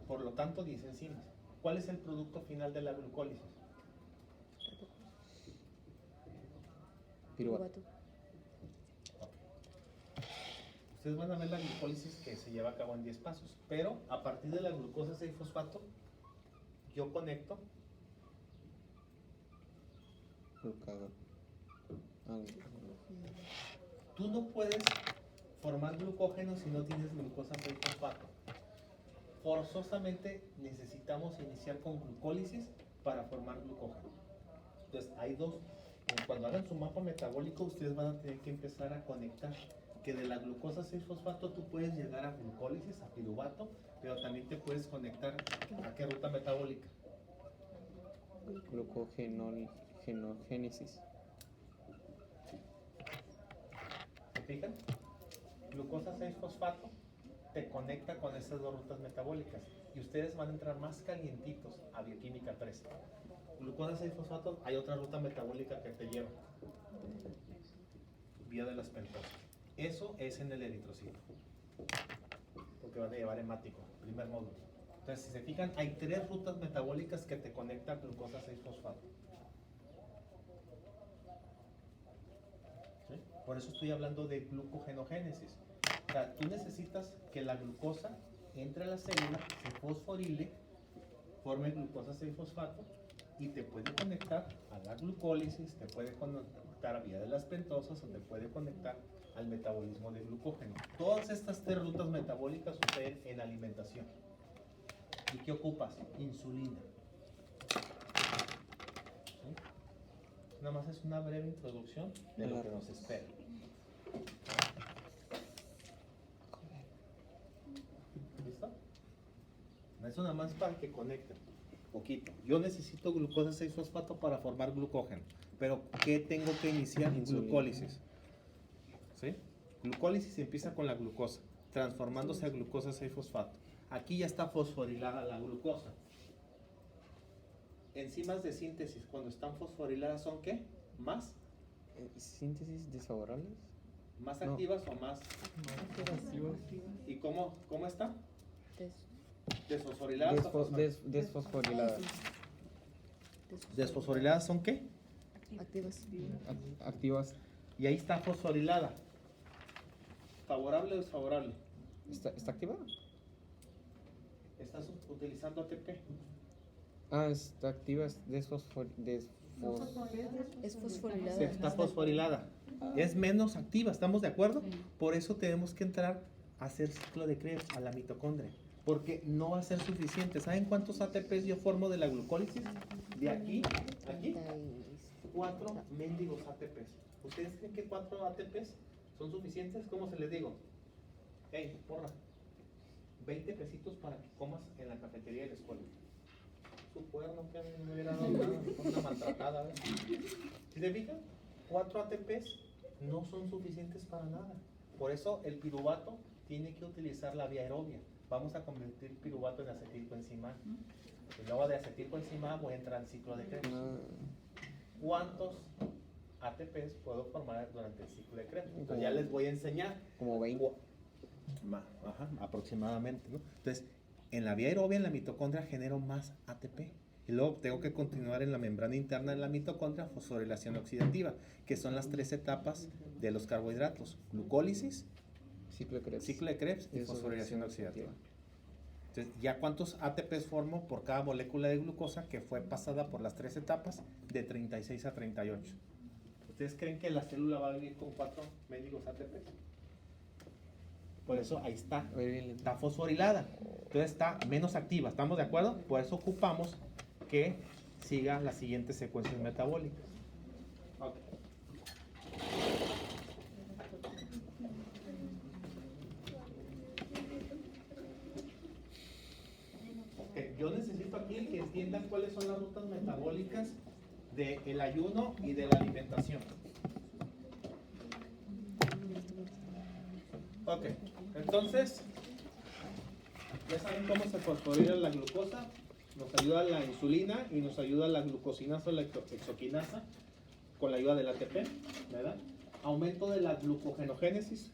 Por lo tanto, 10 enzimas. ¿Cuál es el producto final de la glucólisis? Piruvato. Ustedes van a ver la glucólisis que se lleva a cabo en 10 pasos, pero a partir de la glucosa 6-fosfato, yo conecto Glucagón. Ah, Tú no puedes formar glucógeno si no tienes glucosa 6-fosfato. Forzosamente necesitamos iniciar con glucólisis para formar glucógeno. Entonces hay dos. Cuando hagan su mapa metabólico, ustedes van a tener que empezar a conectar que de la glucosa 6-fosfato tú puedes llegar a glucólisis, a piruvato, pero también te puedes conectar a qué ruta metabólica. Glucogenogénesis. ¿Se fijan? Glucosa 6-fosfato te conecta con estas dos rutas metabólicas y ustedes van a entrar más calientitos a bioquímica 3. Glucosa 6-fosfato, hay otra ruta metabólica que te lleva, vía de las pentosas. Eso es en el eritrocito, porque van a llevar hemático, primer módulo. Entonces, si se fijan, hay 3 rutas metabólicas que te conectan a glucosa 6-fosfato. ¿Sí? Por eso estoy hablando de glucogenogénesis. O sea, tú necesitas que la glucosa entre a la célula, se fosforile, forme glucosa 6-fosfato y te puede conectar a la glucólisis, te puede conectar a vía de las pentosas o te puede conectar al metabolismo de glucógeno. Todas estas 3 rutas metabólicas suceden en alimentación. ¿Y qué ocupas? Insulina. ¿Sí? Nada más es una breve introducción de lo que nos espera. ¿Listo? Eso nada más para que conecten. Poquito. Yo necesito glucosa 6-fosfato para formar glucógeno. Pero ¿qué tengo que iniciar? Glucólisis. ¿Sí? Glucólisis empieza con la glucosa, transformándose a glucosa 6-fosfato. Aquí ya está fosforilada la glucosa. Enzimas de síntesis, cuando están fosforiladas, ¿son qué? ¿Más? ¿Síntesis desfavorables? ¿Más No. activas o más? ¿Y cómo está? ¿Desfosforiladas o fosforiladas? Desfosforiladas. ¿Desfosforiladas son qué? Activas. Activas. Y ahí está fosforilada. ¿Favorable o desfavorable? ¿Está activa? Estás utilizando ATP. Ah, está activa, es Es fosforilada. Está fosforilada. Es menos activa, ¿estamos de acuerdo? Por eso tenemos que entrar a hacer ciclo de Krebs a la mitocondria. Porque no va a ser suficiente. ¿Saben cuántos ATPs yo formo de la glucólisis? De aquí a aquí. 4 mendigos ATPs. ¿Ustedes creen que 4 ATPs son suficientes? ¿Cómo se les digo? Hey, porra, 20 pesitos para que comas en la cafetería de la escuela. Su cuerno que a mí no me hubiera dado nada, una maltratada, ¿ves? ¿Sí se fijan? 4 ATPs no son suficientes para nada. Por eso el piruvato tiene que utilizar la vía aerobia. Vamos a convertir el piruvato en acetilcoenzima. Y luego de acetilcoenzima voy a entrar al ciclo de Krebs. ¿Cuántos ATPs puedo formar durante el ciclo de Krebs? Entonces ya les voy a enseñar. Como 20. Ajá, aproximadamente, ¿no? Entonces, en la vía aerobia, en la mitocondria, genero más ATP. Y luego tengo que continuar en la membrana interna de la mitocondria, fosforilación oxidativa, que son las 3 etapas de los carbohidratos: glucólisis, Ciclo de Krebs. y fosforilación oxidativa. Entonces, ¿ya cuántos ATPs formo por cada molécula de glucosa que fue pasada por las 3 etapas? De 36 a 38. ¿Ustedes creen que la célula va a vivir con 4 mendigos ATPs? Por eso ahí está. Está fosforilada. Entonces está menos activa. ¿Estamos de acuerdo? Por eso ocupamos que siga las siguientes secuencias metabólicas. Ok. Ok, yo necesito aquí que entiendan cuáles son las rutas metabólicas del ayuno y de la alimentación. Ok, entonces, ya saben cómo se fosforila la glucosa, nos ayuda la insulina y nos ayuda la glucosinasa o la exoquinasa con la ayuda del ATP, ¿verdad? Aumento de la glucogenogénesis.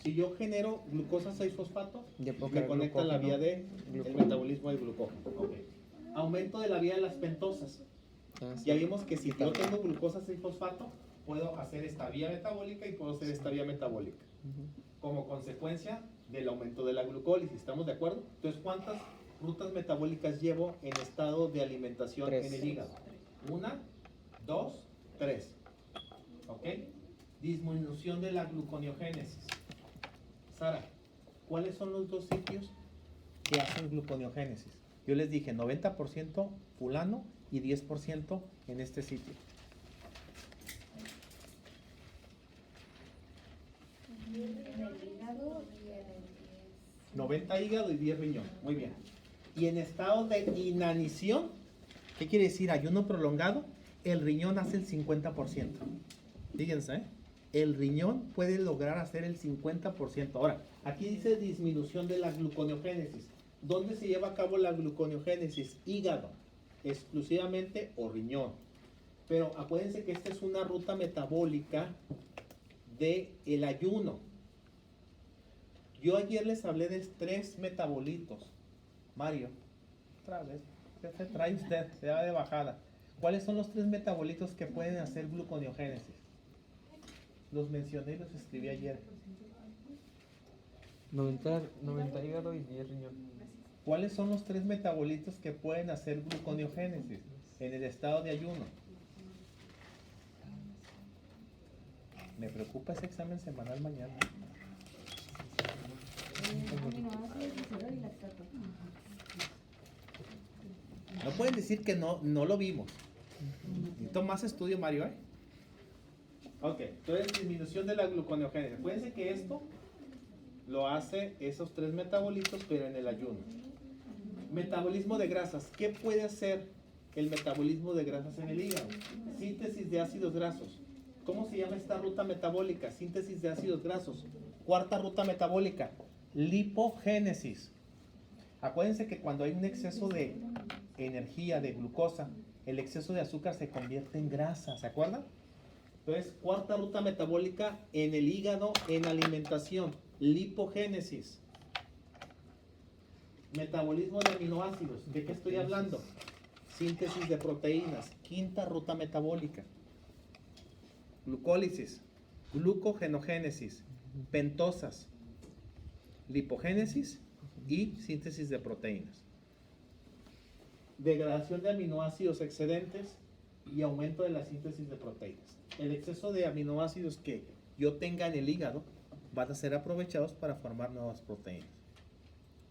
Si yo genero glucosa 6-fosfato, me conecta a la vía de el metabolismo del glucógeno. Okay. Aumento de la vía de las pentosas. Ya vimos que si yo tengo glucosa 6-fosfato, puedo hacer esta vía metabólica y puedo hacer esta vía metabólica. Como consecuencia del aumento de la glucólisis, ¿estamos de acuerdo? Entonces, ¿cuántas rutas metabólicas llevo en estado de alimentación 3. en el hígado? 1, 2, 3. ¿Ok? Disminución de la gluconeogénesis. Sara, ¿cuáles son los 2 sitios que hacen gluconeogénesis? Yo les dije 90% fulano y 10% en este sitio. 90 hígado y 10 riñón. Muy bien. Y en estado de inanición, ¿qué quiere decir? Ayuno prolongado, el riñón hace el 50%. Fíjense, ¿eh? El riñón puede lograr hacer el 50%. Ahora, aquí dice disminución de la gluconeogénesis. ¿Dónde se lleva a cabo la gluconeogénesis? Hígado, exclusivamente, o riñón. Pero acuérdense que esta es una ruta metabólica del ayuno. Yo ayer les hablé de 3 metabolitos. Mario, otra vez, ¿qué se trae usted? Se va de bajada. ¿Cuáles son los 3 metabolitos que pueden hacer gluconeogénesis? Los mencioné y los escribí ayer. 90 hígado y 10 riñón. ¿Cuáles son los 3 metabolitos que pueden hacer gluconeogénesis en el estado de ayuno? Me preocupa ese examen semanal mañana. No pueden decir que no lo vimos. Necesito más estudio, Mario, ¿eh? Ok, entonces disminución de la gluconeogénesis. Acuérdense que esto lo hace esos tres metabolitos, pero en el ayuno. Metabolismo de grasas. ¿Qué puede hacer el metabolismo de grasas en el hígado? Síntesis de ácidos grasos. ¿Cómo se llama esta ruta metabólica? Síntesis de ácidos grasos. Cuarta ruta metabólica, lipogénesis. Acuérdense que cuando hay un exceso de energía, de glucosa, el exceso de azúcar se convierte en grasa, ¿se acuerdan? Entonces, cuarta ruta metabólica en el hígado, en alimentación, lipogénesis. Metabolismo de aminoácidos. ¿De qué estoy hablando? Síntesis de proteínas. Quinta ruta metabólica. Glucólisis, glucogenogénesis, pentosas, lipogénesis y síntesis de proteínas. Degradación de aminoácidos excedentes y aumento de la síntesis de proteínas. El exceso de aminoácidos que yo tenga en el hígado van a ser aprovechados para formar nuevas proteínas.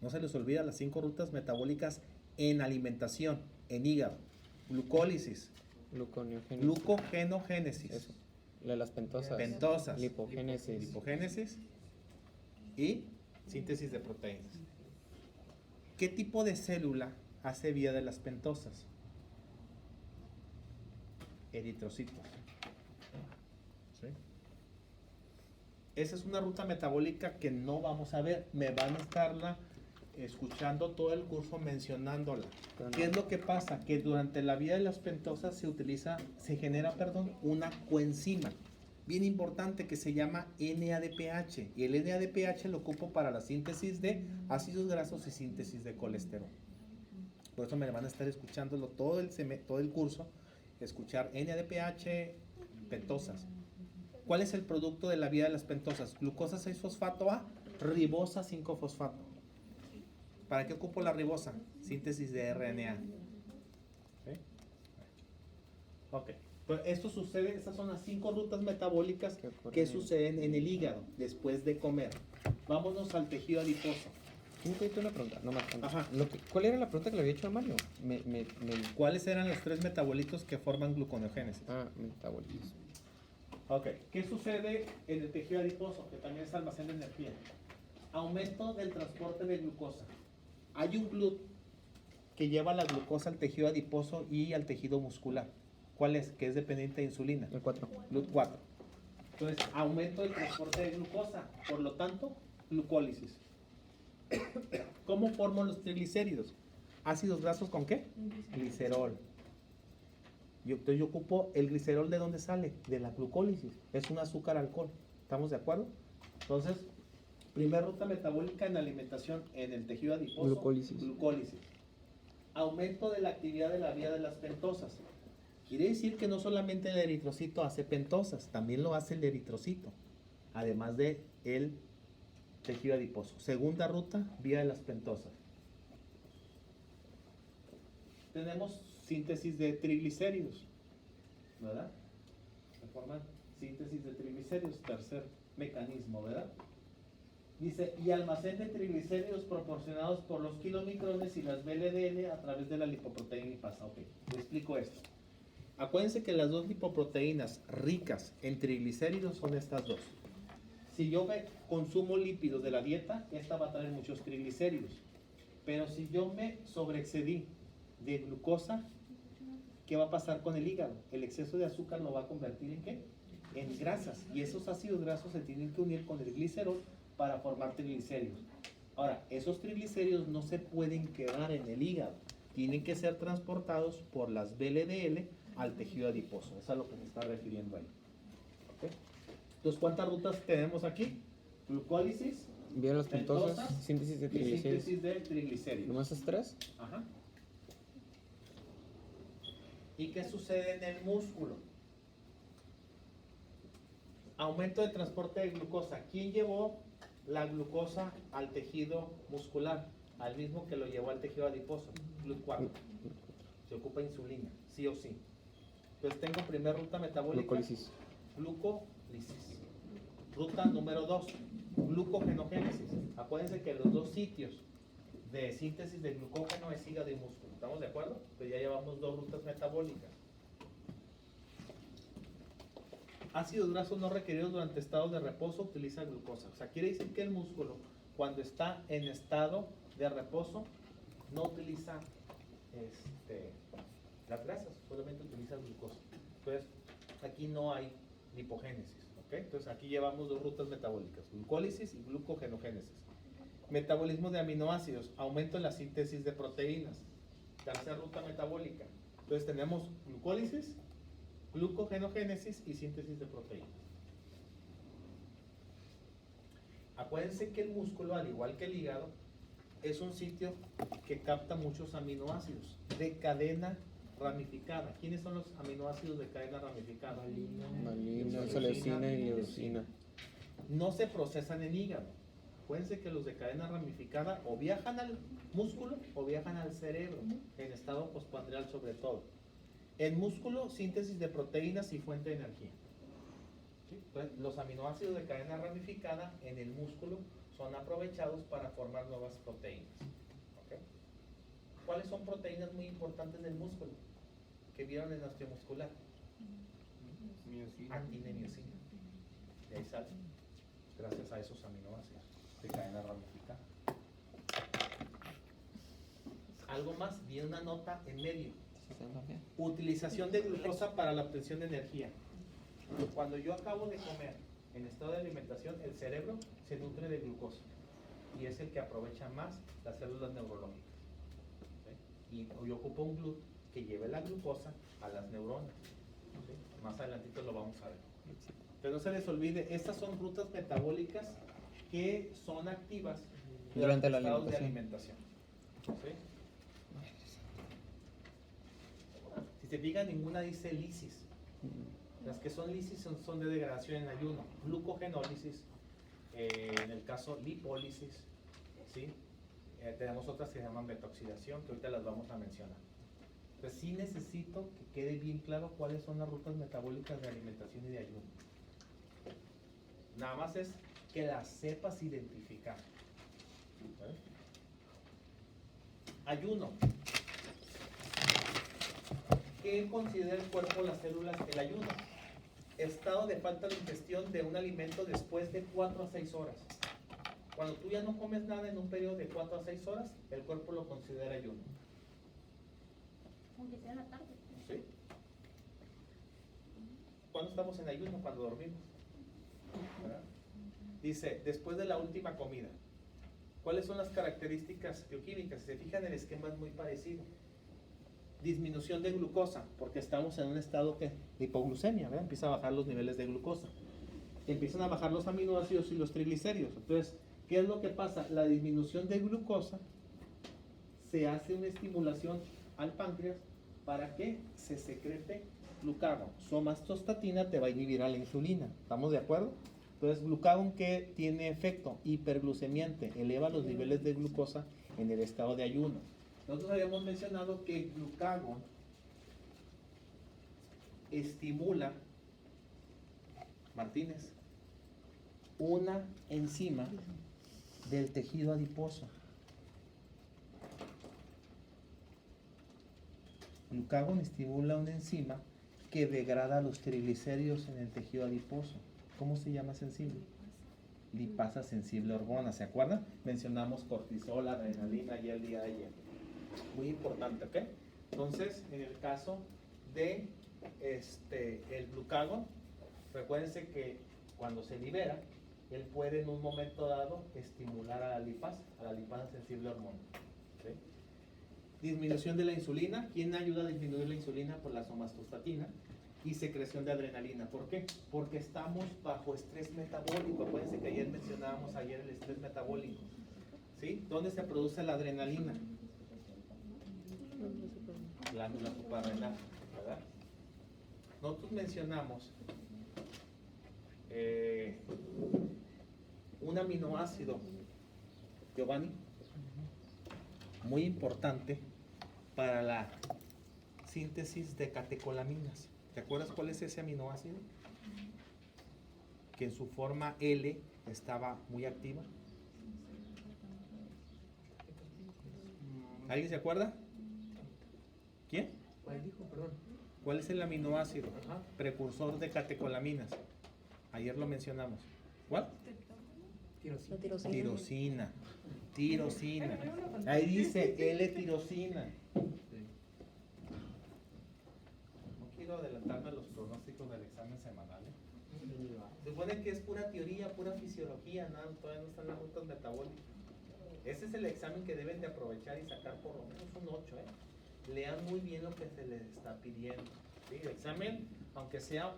No se les olvida las 5 rutas metabólicas en alimentación, en hígado. Glucólisis, Gluconeogénesis. glucogenogénesis, Eso. La de las pentosas. pentosas, Lipogénesis. lipogénesis y síntesis de proteínas. ¿Qué tipo de célula hace vía de las pentosas? Eritrocitos. ¿Sí? Esa es una ruta metabólica que no vamos a ver. Me van a estarla escuchando todo el curso mencionándola. ¿Qué es lo que pasa? Que durante la vía de las pentosas se genera una coenzima bien importante que se llama NADPH, y el NADPH lo ocupo para la síntesis de ácidos grasos y síntesis de colesterol. Por eso me van a estar escuchándolo todo el curso, escuchar NADPH, pentosas. ¿Cuál es el producto de la vía de las pentosas? Glucosa 6-fosfato A, ribosa 5-fosfato. ¿Para qué ocupo la ribosa? Síntesis de RNA. Ok. Pues esto sucede, estas son las 5 rutas metabólicas que suceden en el hígado después de comer. Vámonos al tejido adiposo. Tengo una pregunta, no más. Ajá. ¿Cuál era la pregunta que le había hecho a Mario? ¿Cuáles eran los 3 metabolitos que forman gluconeogénesis? Metabolitos. Ok. ¿Qué sucede en el tejido adiposo? Que también es almacén de energía. Aumento del transporte de glucosa. Hay un GLUT que lleva la glucosa al tejido adiposo y al tejido muscular. ¿Cuál es? Que es dependiente de insulina. El 4. GLUT4. Entonces, aumento del transporte de glucosa. Por lo tanto, glucólisis. ¿Cómo formo los triglicéridos? ¿Ácidos grasos con qué? Glicerol. Entonces yo ocupo el glicerol, ¿de dónde sale? De la glucólisis. Es un azúcar alcohol. ¿Estamos de acuerdo? Entonces, primera ruta metabólica en alimentación en el tejido adiposo. Glucólisis. Aumento de la actividad de la vía de las pentosas. Quiere decir que no solamente el eritrocito hace pentosas, también lo hace el eritrocito, además de el tejido adiposo. Segunda ruta, vía de las pentosas. Tenemos síntesis de triglicéridos, ¿verdad? Se forman síntesis de triglicéridos, tercer mecanismo, ¿verdad? Dice, y almacén de triglicéridos proporcionados por los kilomicrones y las VLDL a través de la lipoproteína lipasa. Ok, le explico esto. Acuérdense que las 2 lipoproteínas ricas en triglicéridos son estas 2. Si yo consumo lípidos de la dieta, esta va a traer muchos triglicéridos. Pero si yo me sobreexcedí de glucosa, ¿qué va a pasar con el hígado? El exceso de azúcar lo va a convertir ¿en qué? En grasas. Y esos ácidos grasos se tienen que unir con el glicerol para formar triglicéridos. Ahora, esos triglicéridos no se pueden quedar en el hígado. Tienen que ser transportados por las VLDL al tejido adiposo. Eso es a lo que se está refiriendo ahí. ¿Okay? Entonces, ¿cuántas rutas tenemos aquí? Glucólisis, Vía las pentosas, pentosas síntesis de y triglicéridos. síntesis de triglicéridos. ¿Nomás es 3? Ajá. ¿Y qué sucede en el músculo? Aumento de transporte de glucosa. ¿Quién llevó la glucosa al tejido muscular? Al mismo que lo llevó al tejido adiposo. GLUT4. Se ocupa insulina, sí o sí. Entonces tengo primera ruta metabólica. Glucólisis. Glucólisis. Ruta número 2. Glucogenogénesis. Acuérdense que los 2 sitios de síntesis de glucógeno es hígado y músculo. ¿Estamos de acuerdo? Pues ya llevamos 2 rutas metabólicas. ácidos grasos no requeridos durante estados de reposo utiliza glucosa. O sea, quiere decir que el músculo, cuando está en estado de reposo, no utiliza las grasas, solamente utiliza glucosa. Entonces, aquí no hay lipogénesis. ¿Ok? Entonces, aquí llevamos dos rutas metabólicas, glucólisis y glucogenogénesis. Metabolismo de aminoácidos, aumento en la síntesis de proteínas. Tercera ruta metabólica. Entonces, tenemos glucólisis, glucogenogénesis y síntesis de proteínas. Acuérdense que el músculo, al igual que el hígado, es un sitio que capta muchos aminoácidos de cadena ramificada. ¿Quiénes son los aminoácidos de cadena ramificada? Valina, isoleucina y leucina. No se procesan en hígado. Acuérdense que los de cadena ramificada o viajan al músculo o viajan al cerebro, en estado postprandial sobre todo. En músculo, síntesis de proteínas y fuente de energía. ¿Sí? Entonces, los aminoácidos de cadena ramificada en el músculo son aprovechados para formar nuevas proteínas. ¿Ok? ¿Cuáles son proteínas muy importantes del músculo que vieron en osteomuscular? Actina y miosina. De ahí salen, gracias a esos aminoácidos de cadena ramificada. Algo más, viene una nota en medio. Utilización de glucosa para la obtención de energía. Cuando yo acabo de comer en estado de alimentación, el cerebro se nutre de glucosa y es el que aprovecha más las células neurológicas. ¿Sí? Y yo ocupo un GLUT que lleve la glucosa a las neuronas. ¿Sí? Más adelantito lo vamos a ver. Pero no se les olvide, estas son rutas metabólicas que son activas Durante la estados de alimentación. alimentación. ¿Sí? Si se fijan, ninguna dice lisis. Las que son lisis son de degradación en ayuno. Glucogenólisis, en el caso lipólisis, ¿sí? Tenemos otras que se llaman beta-oxidación, que ahorita las vamos a mencionar. Entonces sí necesito que quede bien claro cuáles son las rutas metabólicas de alimentación y de ayuno. Nada más es que las sepas identificar. ¿Okay? Ayuno. ¿Qué considera el cuerpo, las células, el ayuno? Estado de falta de ingestión de un alimento después de 4 a 6 horas. Cuando tú ya no comes nada en un periodo de 4 a 6 horas, el cuerpo lo considera ayuno. Aunque sea en la tarde. ¿Sí? ¿Cuándo estamos en ayuno? Cuando dormimos. ¿Verdad? Dice, después de la última comida. ¿Cuáles son las características bioquímicas? Si se fijan, el esquema es muy parecido. Disminución de glucosa, porque estamos en un estado de hipoglucemia, ¿verdad? Empieza a bajar los niveles de glucosa. Empiezan a bajar los aminoácidos y los triglicéridos. Entonces, ¿qué es lo que pasa? La disminución de glucosa, se hace una estimulación al páncreas para que se secrete glucagón. Somatostatina te va a inhibir a la insulina. ¿Estamos de acuerdo? Entonces, glucagón, ¿qué tiene efecto? Hiperglucemiante, eleva los niveles de glucosa en el estado de ayuno. Nosotros habíamos mencionado que el glucagón estimula, Martínez, una enzima del tejido adiposo. Glucagón estimula una enzima que degrada los triglicéridos en el tejido adiposo. ¿Cómo se llama esa enzima? Lipasa sensible hormona. ¿Se acuerdan? Mencionamos cortisol, adrenalina y el día de ayer. Muy importante, ¿ok? Entonces, en el caso de el glucagón, recuérdense que cuando se libera, él puede en un momento dado estimular a la lipasa sensible hormona. ¿Sí? Disminución de la insulina. ¿Quién ayuda a disminuir la insulina? Por la somatostatina. Y secreción de adrenalina. ¿Por qué? Porque estamos bajo estrés metabólico. Acuérdense que ayer mencionábamos el estrés metabólico. ¿Sí? ¿Dónde se produce la adrenalina? Glándula suprarrenal, ¿verdad? Nosotros mencionamos un aminoácido, Giovanni, muy importante para la síntesis de catecolaminas. ¿Te acuerdas cuál es ese aminoácido? Que en su forma L estaba muy activa. ¿Alguien se acuerda? ¿Quién? ¿Cuál dijo? Perdón. ¿Cuál es el aminoácido? Precursor de catecolaminas. Ayer lo mencionamos. ¿Cuál? La tirosina. Tirosina. Tirosina. Ahí dice L-tirosina. No quiero adelantarme a los pronósticos del examen semanal. Se supone que es pura teoría, pura fisiología, nada, todavía no están las rutas metabólicas. Ese es el examen que deben de aprovechar y sacar por lo menos un 8, Lean muy bien lo que se les está pidiendo. ¿Sí? El examen, aunque sea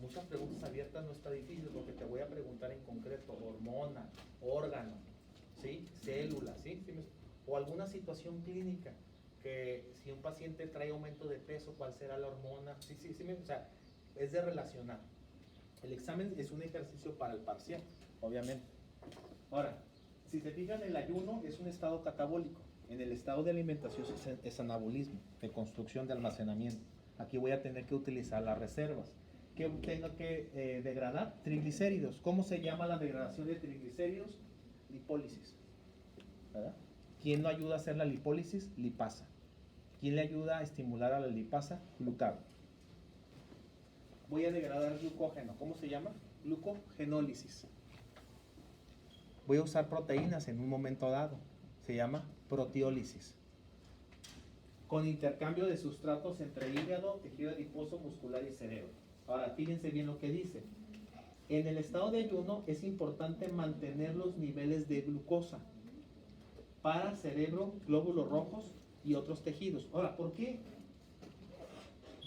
muchas preguntas abiertas, no está difícil porque te voy a preguntar en concreto hormona, órgano, ¿sí? Célula, ¿sí? O alguna situación clínica, que si un paciente trae aumento de peso, ¿cuál será la hormona? O sea, es de relacionar. El examen es un ejercicio para el parcial, obviamente. Ahora, si se fijan, el ayuno es un estado catabólico. En el estado de alimentación es anabolismo, de construcción de almacenamiento. Aquí voy a tener que utilizar las reservas. ¿Qué tengo que degradar? Triglicéridos. ¿Cómo se llama la degradación de triglicéridos? Lipólisis. ¿Verdad? ¿Quién no ayuda a hacer la lipólisis? Lipasa. ¿Quién le ayuda a estimular a la lipasa? Glucagón. Voy a degradar glucógeno. ¿Cómo se llama? Glucogenólisis. Voy a usar proteínas en un momento dado. Se llama proteólisis. Con intercambio de sustratos entre hígado, tejido adiposo, muscular y cerebro. Ahora, fíjense bien lo que dice. En el estado de ayuno es importante mantener los niveles de glucosa para cerebro, glóbulos rojos y otros tejidos. Ahora, ¿por qué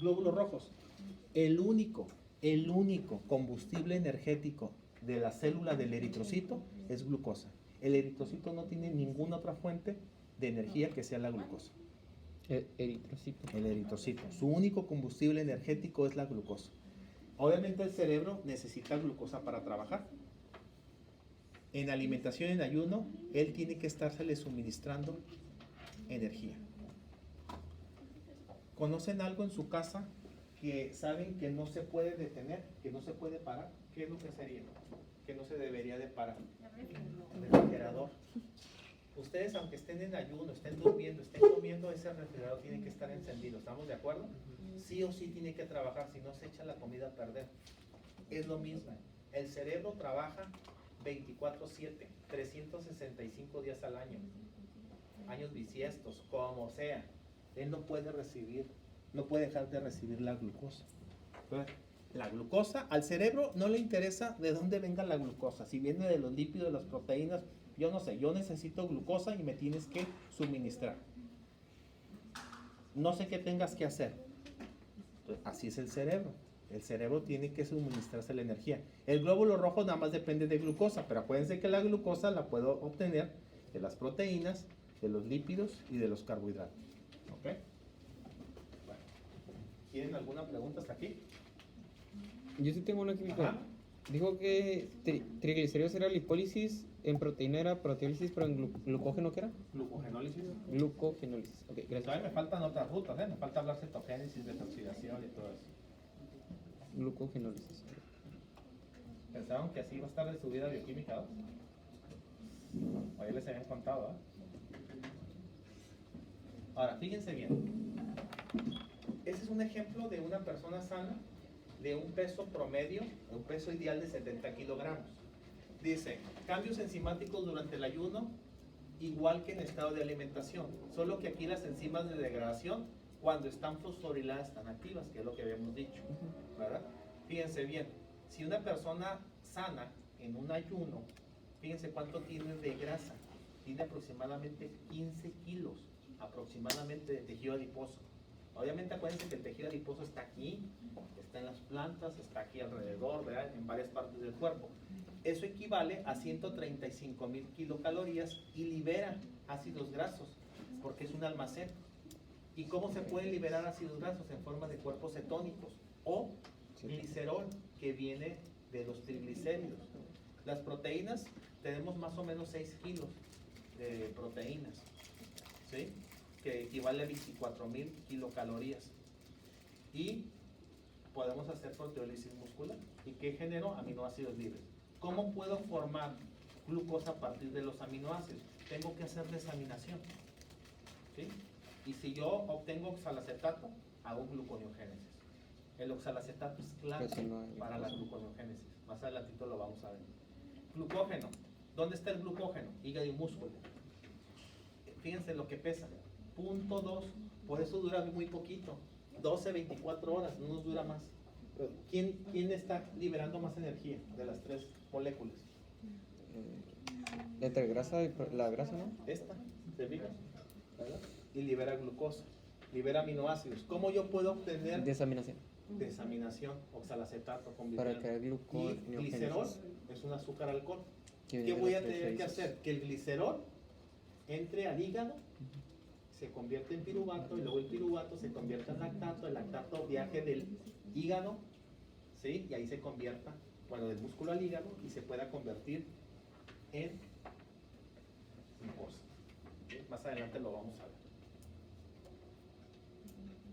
glóbulos rojos? El único combustible energético de la célula del eritrocito es glucosa. El eritrocito no tiene ninguna otra fuente de energía que sea la glucosa. El eritrocito. El eritrocito. Su único combustible energético es la glucosa. Obviamente el cerebro necesita glucosa para trabajar. En alimentación en ayuno, él tiene que estársele suministrando energía. ¿Conocen algo en su casa que saben que no se puede detener, que no se puede parar? ¿Qué es lo que sería? Que no se debería de parar. El refrigerador. Ustedes, aunque estén en ayuno, estén durmiendo, estén comiendo, ese refrigerador tiene que estar encendido. ¿Estamos de acuerdo? Sí o sí tiene que trabajar, si no se echa la comida a perder. Es lo mismo. El cerebro trabaja 24/7, 365 días al año. Años bisiestos, como sea. Él no puede dejar de recibir la glucosa. Entonces, la glucosa, al cerebro no le interesa de dónde venga la glucosa. Si viene de los lípidos, de las proteínas, yo no sé, yo necesito glucosa y me tienes que suministrar. No sé qué tengas que hacer. Entonces, así es el cerebro. El cerebro tiene que suministrarse la energía. El glóbulo rojo nada más depende de glucosa, pero acuérdense que la glucosa la puedo obtener de las proteínas, de los lípidos y de los carbohidratos. ¿Ok? Bueno. ¿Tienen alguna pregunta hasta aquí? Yo sí tengo una que dijo. Ajá. Dijo que triglicéridos era lipólisis, en proteína era proteólisis, pero en glucógeno, ¿qué era? Glucogenólisis. Glucogenólisis. Ok, gracias. Todavía me faltan otras rutas, me falta hablar cetogénesis, detoxidación y todo eso. Glucogenólisis. ¿Pensaron que así iba a estar de su vida bioquímica 2? Ahí les habían contado, Ahora, fíjense bien. Ese es un ejemplo de una persona sana de un peso promedio, un peso ideal de 70 kilogramos. Dice, cambios enzimáticos durante el ayuno, igual que en estado de alimentación, solo que aquí las enzimas de degradación, cuando están fosforiladas, están activas, que es lo que habíamos dicho, ¿verdad? Fíjense bien, si una persona sana en un ayuno, fíjense cuánto tiene de grasa, tiene aproximadamente 15 kilos, aproximadamente de tejido adiposo. Obviamente acuérdense que el tejido adiposo está aquí, está en las plantas, está aquí alrededor, ¿verdad? En varias partes del cuerpo. Eso equivale a 135,000 kilocalorías y libera ácidos grasos, porque es un almacén. ¿Y cómo se pueden liberar ácidos grasos? En forma de cuerpos cetónicos o glicerol, que viene de los triglicéridos. Las proteínas, tenemos más o menos 6 kilos de proteínas, ¿sí? Que equivale a 24,000 kilocalorías. Y podemos hacer proteólisis muscular. ¿Y qué genero? Aminoácidos libres. ¿Cómo puedo formar glucosa a partir de los aminoácidos? Tengo que hacer desaminación, ¿sí? Y si yo obtengo oxalacetato, hago gluconeogénesis. El oxalacetato es clave Pero si no hay para la glucosa. gluconeogénesis. Más adelantito lo vamos a ver. Glucógeno. ¿Dónde está el glucógeno? Hígado y músculo. Fíjense lo que pesa. 0.2. Por eso dura muy poquito. 12, 24 horas. No nos dura más. ¿Quién está liberando más energía de las tres moléculas? Entre grasa y la grasa, ¿no? Esta. ¿Se fijan? ¿Verdad? Y libera glucosa. Libera aminoácidos. ¿Cómo yo puedo obtener Desaminación. desaminación? Oxalacetato con Para glicerol. crear Y gluconeogénesis. glicerol es un azúcar alcohol. Que ¿Qué viene voy de a los tener que triglicéridos. hacer? Que el glicerol entre al hígado, se convierte en piruvato y luego el piruvato se convierte en lactato, el lactato viaje del hígado, ¿sí? Y ahí se convierta, bueno, del músculo al hígado y se pueda convertir en glucosa. ¿Sí? Más adelante lo vamos a ver.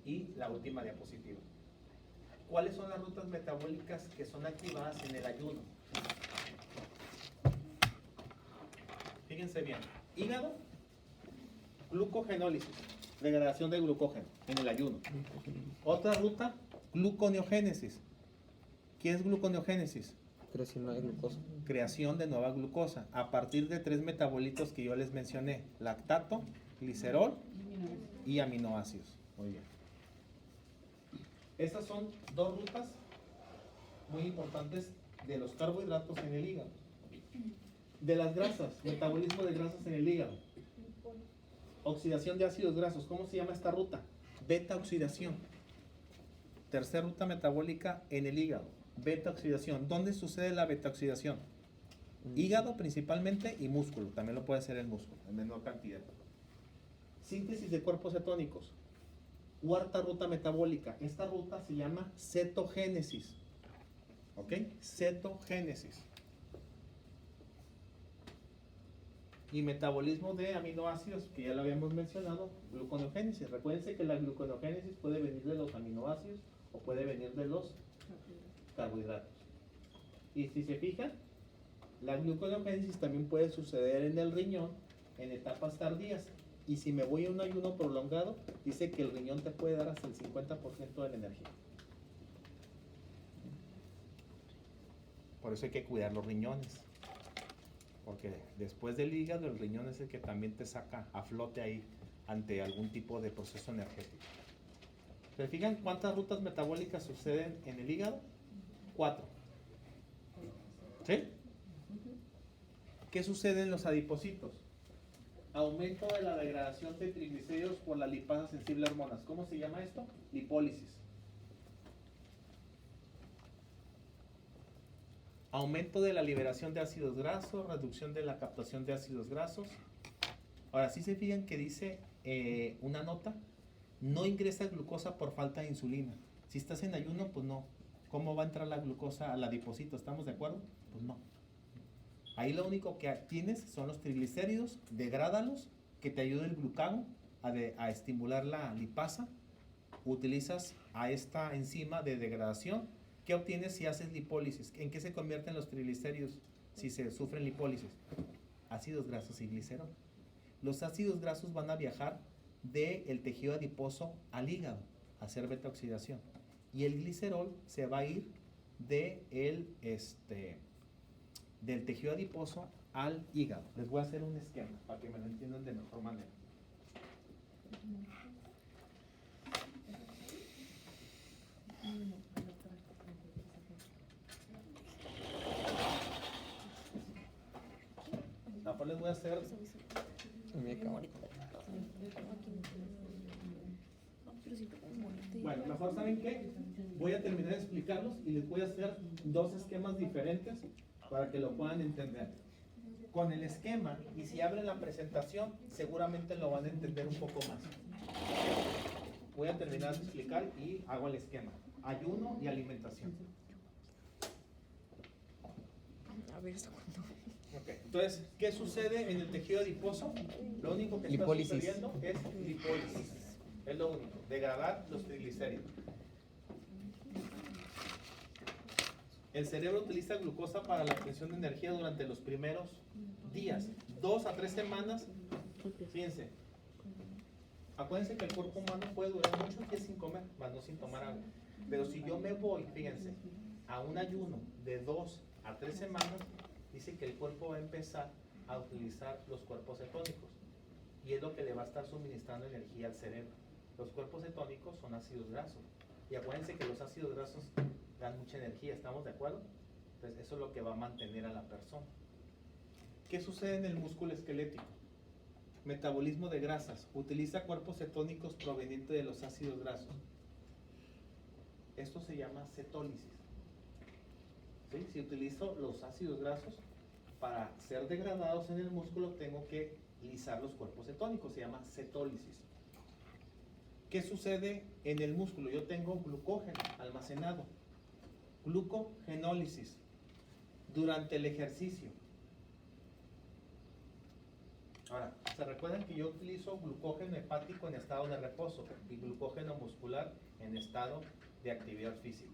Y la última diapositiva. ¿Cuáles son las rutas metabólicas que son activadas en el ayuno? Fíjense bien, hígado, glucogenólisis, degradación de glucógeno en el ayuno. Otra ruta, gluconeogénesis. ¿Qué es gluconeogénesis? Creación de glucosa. Creación de nueva glucosa a partir de tres metabolitos que yo les mencioné: lactato, glicerol y aminoácidos. Muy bien. Estas son dos rutas muy importantes de los carbohidratos en el hígado. De las grasas, metabolismo de grasas en el hígado. Oxidación de ácidos grasos. ¿Cómo se llama esta ruta? Beta oxidación. Tercera ruta metabólica en el hígado. Beta oxidación. ¿Dónde sucede la beta oxidación? Hígado principalmente y músculo. También lo puede hacer el músculo en menor cantidad. Síntesis de cuerpos cetónicos. Cuarta ruta metabólica. Esta ruta se llama cetogénesis. ¿Ok? Cetogénesis. Y metabolismo de aminoácidos, que ya lo habíamos mencionado, gluconeogénesis. Recuérdense que la gluconeogénesis puede venir de los aminoácidos o puede venir de los carbohidratos. Y si se fijan, la gluconeogénesis también puede suceder en el riñón en etapas tardías. Y si me voy a un ayuno prolongado, dice que el riñón te puede dar hasta el 50% de la energía. Por eso hay que cuidar los riñones. Porque después del hígado, el riñón es el que también te saca a flote ahí ante algún tipo de proceso energético. ¿Se fijan cuántas rutas metabólicas suceden en el hígado? 4. ¿Sí? ¿Qué sucede en los adipocitos? Aumento de la degradación de triglicéridos por la lipasa sensible a hormonas. ¿Cómo se llama esto? Lipólisis. Aumento de la liberación de ácidos grasos, reducción de la captación de ácidos grasos. Ahora, sí se fijan que dice una nota, no ingresa glucosa por falta de insulina. Si estás en ayuno, pues no. ¿Cómo va a entrar la glucosa al adipocito? ¿Estamos de acuerdo? Pues no. Ahí lo único que tienes son los triglicéridos, degrádalos, que te ayuda el glucagón a estimular la lipasa. Utilizas a esta enzima de degradación. ¿Qué obtienes si haces lipólisis? ¿En qué se convierten los triglicéridos si se sufren lipólisis? Ácidos grasos y glicerol. Los ácidos grasos van a viajar del tejido adiposo al hígado a hacer beta oxidación. Y el glicerol se va a ir del tejido adiposo al hígado. Les voy a hacer un esquema para que me lo entiendan de mejor manera. Ahora les voy a hacer Bueno, mejor ¿saben qué? Voy a terminar de explicarlos y les voy a hacer dos esquemas diferentes para que lo puedan entender. Con el esquema, y si abren la presentación, seguramente lo van a entender un poco más. Voy a terminar de explicar y hago el esquema. Ayuno y alimentación. A ver, ¿hasta cuándo? Okay. Entonces, ¿qué sucede en el tejido adiposo? Lo único que está Lipólisis. sucediendo es lipólisis. Es lo único, degradar los triglicéridos. El cerebro utiliza glucosa para la obtención de energía durante los primeros días, 2 a 3 semanas. Fíjense, Acuérdense que el cuerpo humano puede durar muchos días sin comer, más no sin tomar agua. Pero si yo me voy, fíjense, a un ayuno de 2 a 3 semanas, dice que el cuerpo va a empezar a utilizar los cuerpos cetónicos. Y es lo que le va a estar suministrando energía al cerebro. Los cuerpos cetónicos son ácidos grasos. Y acuérdense que los ácidos grasos dan mucha energía, ¿estamos de acuerdo? Entonces eso es lo que va a mantener a la persona. ¿Qué sucede en el músculo esquelético? Metabolismo de grasas. Utiliza cuerpos cetónicos provenientes de los ácidos grasos. Esto se llama cetólisis. ¿Sí? Si utilizo los ácidos grasos para ser degradados en el músculo, tengo que lisar los cuerpos cetónicos. Se llama cetólisis. ¿Qué sucede en el músculo? Yo tengo glucógeno almacenado. Glucogenólisis. Durante el ejercicio. Ahora, ¿se recuerdan que yo utilizo glucógeno hepático en estado de reposo y glucógeno muscular en estado de actividad física?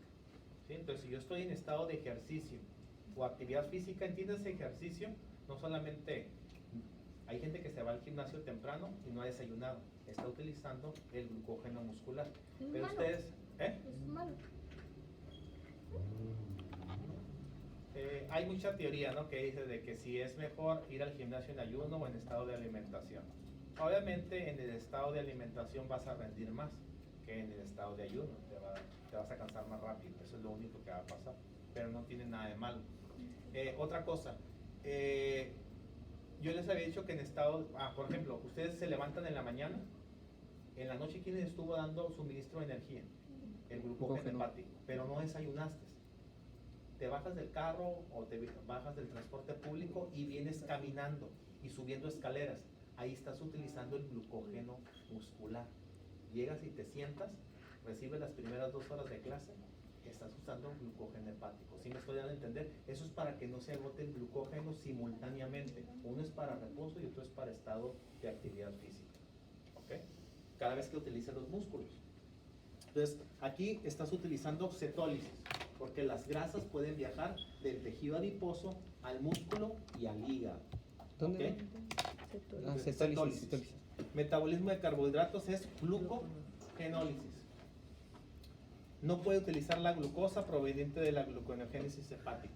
¿Sí? Entonces, si yo estoy en estado de ejercicio o actividad física, ¿entiendes ejercicio? No solamente hay gente que se va al gimnasio temprano y no ha desayunado, está utilizando el glucógeno muscular. Es Pero malo. ustedes, Es malo. hay mucha teoría, ¿no?, que dice de que si es mejor ir al gimnasio en ayuno o en estado de alimentación. Obviamente en el estado de alimentación vas a rendir más que en el estado de ayuno, te vas a cansar más rápido, eso es lo único que va a pasar, pero no tiene nada de malo. Otra cosa, yo les había dicho que en estado, por ejemplo, ustedes se levantan en la mañana, en la noche, ¿quién les estuvo dando suministro de energía? El glucógeno hepático, pero no desayunaste. Te bajas del carro o te bajas del transporte público y vienes caminando y subiendo escaleras. Ahí estás utilizando el glucógeno muscular. Llegas y te sientas, recibes las primeras 2 horas de clase, estás usando glucógeno hepático. ¿Sí me estoy dando a entender? Eso es para que no se agote el glucógeno simultáneamente. Uno es para reposo y otro es para estado de actividad física. ¿Ok? Cada vez que utilices los músculos. Entonces, aquí estás utilizando cetólisis, porque las grasas pueden viajar del tejido adiposo al músculo y al hígado. ¿Dónde? ¿Ok? Ah, Cetólisis. cetólisis. Cetólisis. Metabolismo de carbohidratos es glucogenólisis. No puede utilizar la glucosa proveniente de la gluconeogénesis hepática.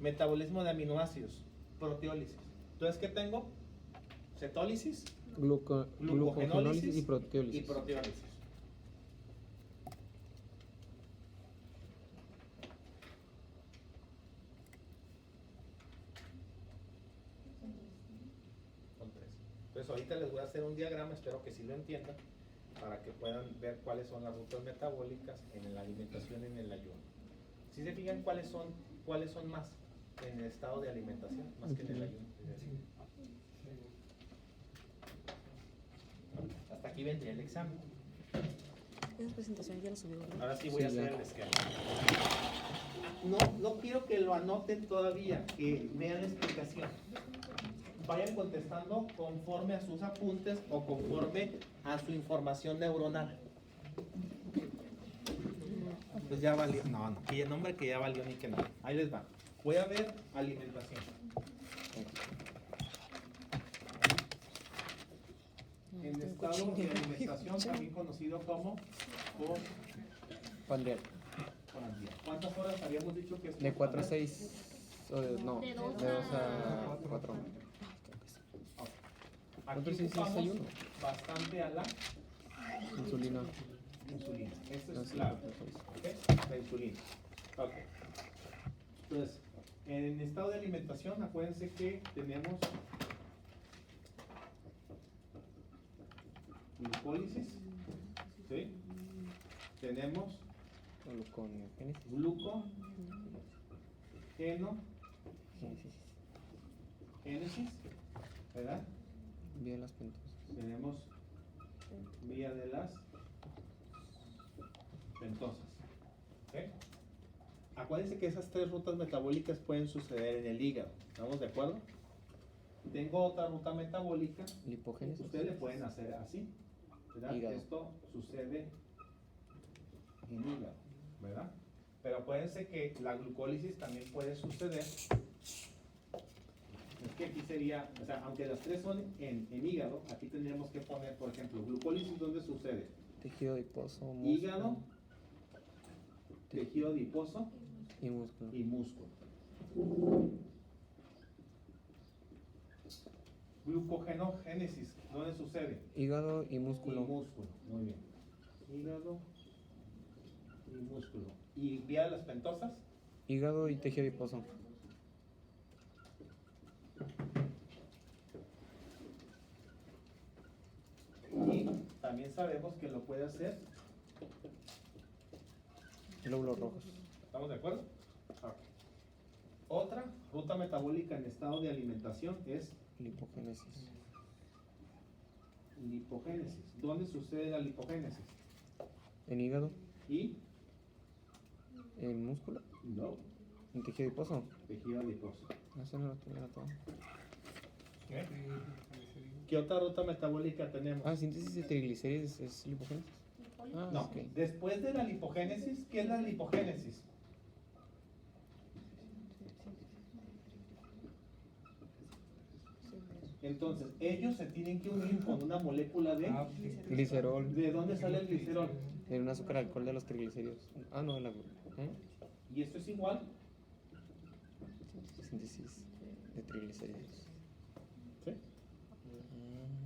Metabolismo de aminoácidos, proteólisis. Entonces, ¿qué tengo? Cetólisis, Glucogenólisis y proteólisis. y proteólisis. Son 3. Entonces, ahorita les voy a hacer un diagrama, espero que sí lo entiendan, para que puedan ver cuáles son las rutas metabólicas en la alimentación y en el ayuno. Si se fijan cuáles son más en el estado de alimentación, más que en el ayuno. Hasta aquí vendría el examen. Esa presentación ya la subió, ¿verdad? Ahora sí voy a Sí, hacer ya. el esquema. No quiero que lo anoten todavía, que vean la explicación. Vayan contestando conforme a sus apuntes o conforme a su información neuronal. Pues ya valió. No, que ya nombre que ya valió ni que nada. Ahí les va. Voy a ver alimentación. En estado de alimentación, también conocido como Pandear. postprandial. ¿Cuántas horas habíamos dicho que es De 4 a postprandial? 6. No, De de dos 2 a 4. Aquí Entonces sí es ocupamos ayuno. bastante a la Insulina. insulina. Esta No, es sí, clave. sí. ¿Ok? La insulina. Ok. Entonces, en estado de alimentación, acuérdense que tenemos glucólisis. ¿Sí? Tenemos Gluconeogénesis. glucogenogénesis, ¿verdad? Bien las pentosas. Tenemos vía de las pentosas. ¿Ok? Acuérdense que esas 3 rutas metabólicas pueden suceder en el hígado. ¿Estamos de acuerdo? Tengo otra ruta metabólica. Lipogénesis. Ustedes le pueden hacer así, ¿verdad? Hígado. Esto sucede en hígado, ¿verdad? Pero acuérdense que la glucólisis también puede suceder Es que aquí sería, o sea, aunque las tres son en hígado, aquí tendríamos que poner, por ejemplo, glucólisis, ¿dónde sucede? Tejido adiposo, músculo Hígado, tejido adiposo y músculo. y músculo. Glucogenogénesis, ¿dónde sucede? Hígado y Y músculo. músculo, muy bien. Hígado y músculo. ¿Y vía de las pentosas? Hígado y tejido adiposo. Y también sabemos que lo puede hacer. Glóbulos rojos. ¿Estamos de acuerdo? Ok. Otra ruta metabólica en estado de alimentación es Lipogénesis. lipogénesis. ¿Dónde sucede la lipogénesis? En hígado, Y en músculo, no, en tejido adiposo. tejido adiposo. Eso no lo tenía todo. ¿Qué otra ruta metabólica tenemos? Ah, síntesis de triglicéridos es lipogénesis. Ah, No, ok. después de la lipogénesis, ¿qué es la lipogénesis? Entonces, ellos se tienen que unir con una molécula de... Glicerol. ¿De dónde sale el glicerol? En un azúcar alcohol de los triglicéridos. Ah, no, de la. Y esto es igual. Síntesis de triglicéridos. ¿Sí?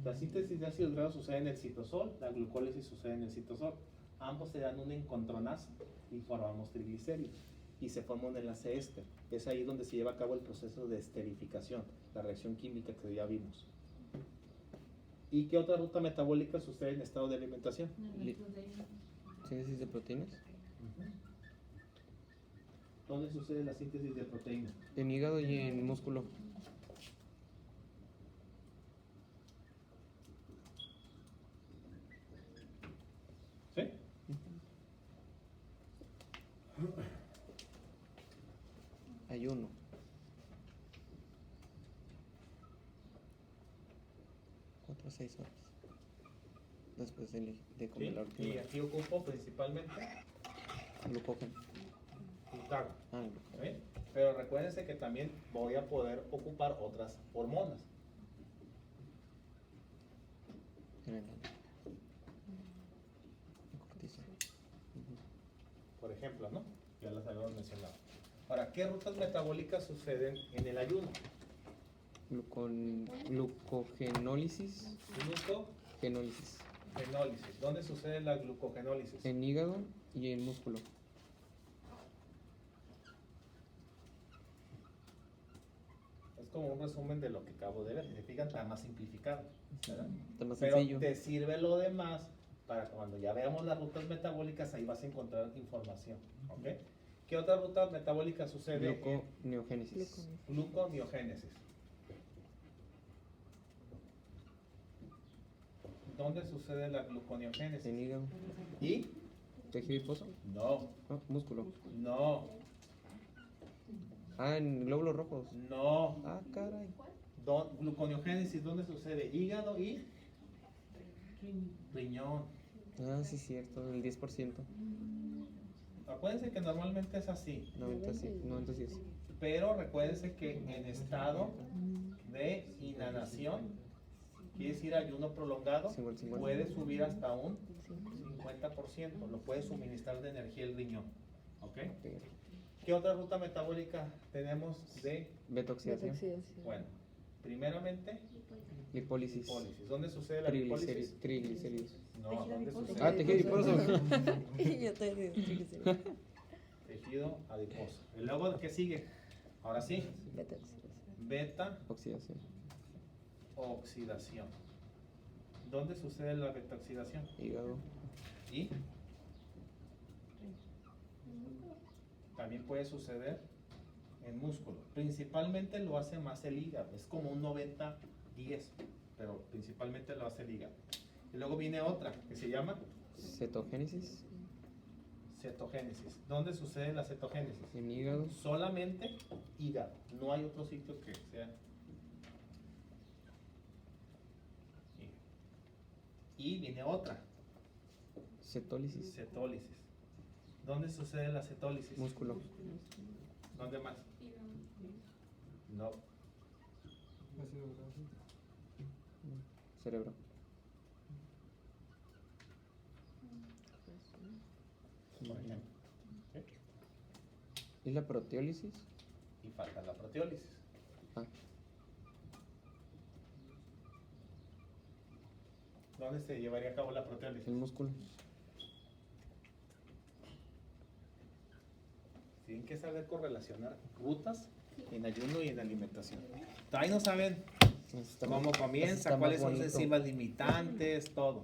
La síntesis de ácidos grasos sucede en el citosol, la glucólisis sucede en el citosol. Ambos se dan un encontronazo y formamos triglicéridos. Y se forma un enlace éster. Es ahí donde se lleva a cabo el proceso de esterificación, la reacción química que ya vimos. ¿Y qué otra ruta metabólica sucede en estado de alimentación? Síntesis de proteínas. ¿Dónde sucede la síntesis de proteínas? En hígado y en músculo. ¿Sí? Ayuno. Cuatro a 6 horas. Después de comer la Sí, última. y aquí ocupo principalmente Glucógeno. glucagón. Ah, glucógeno. ¿Sí? Pero recuérdense que también voy a poder ocupar otras hormonas. Adrenalina. Cortisol. Por ejemplo, ¿no? Ya las habíamos mencionado. Ahora, ¿qué rutas metabólicas suceden en el ayuno? Glucogenólisis. Glucogenólisis. Genólisis. ¿Dónde sucede la glucogenólisis? En hígado y en músculo. Es como un resumen de lo que acabo de ver. Si se fijan, está más simplificado, ¿verdad? Está más Pero sencillo. te sirve lo demás para cuando ya veamos las rutas metabólicas, ahí vas a encontrar información. ¿Ok? ¿Qué otra ruta metabólica sucede? Gluconeogénesis. Gluconeogénesis. ¿Dónde sucede la gluconeogénesis? En hígado. ¿Y? Tejido adiposo. No, Ah, músculo. no, Ah, en glóbulos rojos. no. Ah, caray. Gluconeogénesis, ¿dónde sucede? Hígado y riñón. Ah, sí, cierto. El 10%. Acuérdense que normalmente es así, 90, sí, 90 sí es. pero recuérdense que en estado de inhalación, quiere decir ayuno prolongado, 50-50. puede subir hasta un 50%, lo puede suministrar de energía el riñón. ¿Ok? ¿Qué otra ruta metabólica tenemos de, Beta-oxidación. bueno, primeramente, Lipólisis. lipólisis? ¿Dónde sucede la lipólisis? Triglicéridos. No, ¿dónde sucede? Ah, tejido adiposo. Yo te digo triglicéridos. Tejido adiposo. ¿Y luego qué sigue? Ahora sí, Beta-oxidación. beta Oxidación. oxidación. ¿Dónde sucede la beta oxidación? Hígado. Y también puede suceder en músculo. Principalmente lo hace más el hígado. Es como un 90-10, pero principalmente lo hace el hígado. Y luego viene otra que se llama Cetogénesis. cetogénesis. ¿Dónde sucede la cetogénesis? En hígado. Solamente hígado. No hay otro sitio que sea. Y viene otra, Cetólisis. cetólisis. ¿Dónde sucede la cetólisis? Músculo. ¿Dónde más? No. Ácido graso. Cerebro. Por ejemplo. ¿Sí? ¿Y la proteólisis? Y falta la proteólisis. Ah, ¿Dónde se llevaría a cabo la proteólisis? el músculo. Tienen que saber correlacionar rutas en ayuno y en alimentación. Ahí no saben Está cómo más- comienza, está cuáles más son bonito. enzimas limitantes, todo.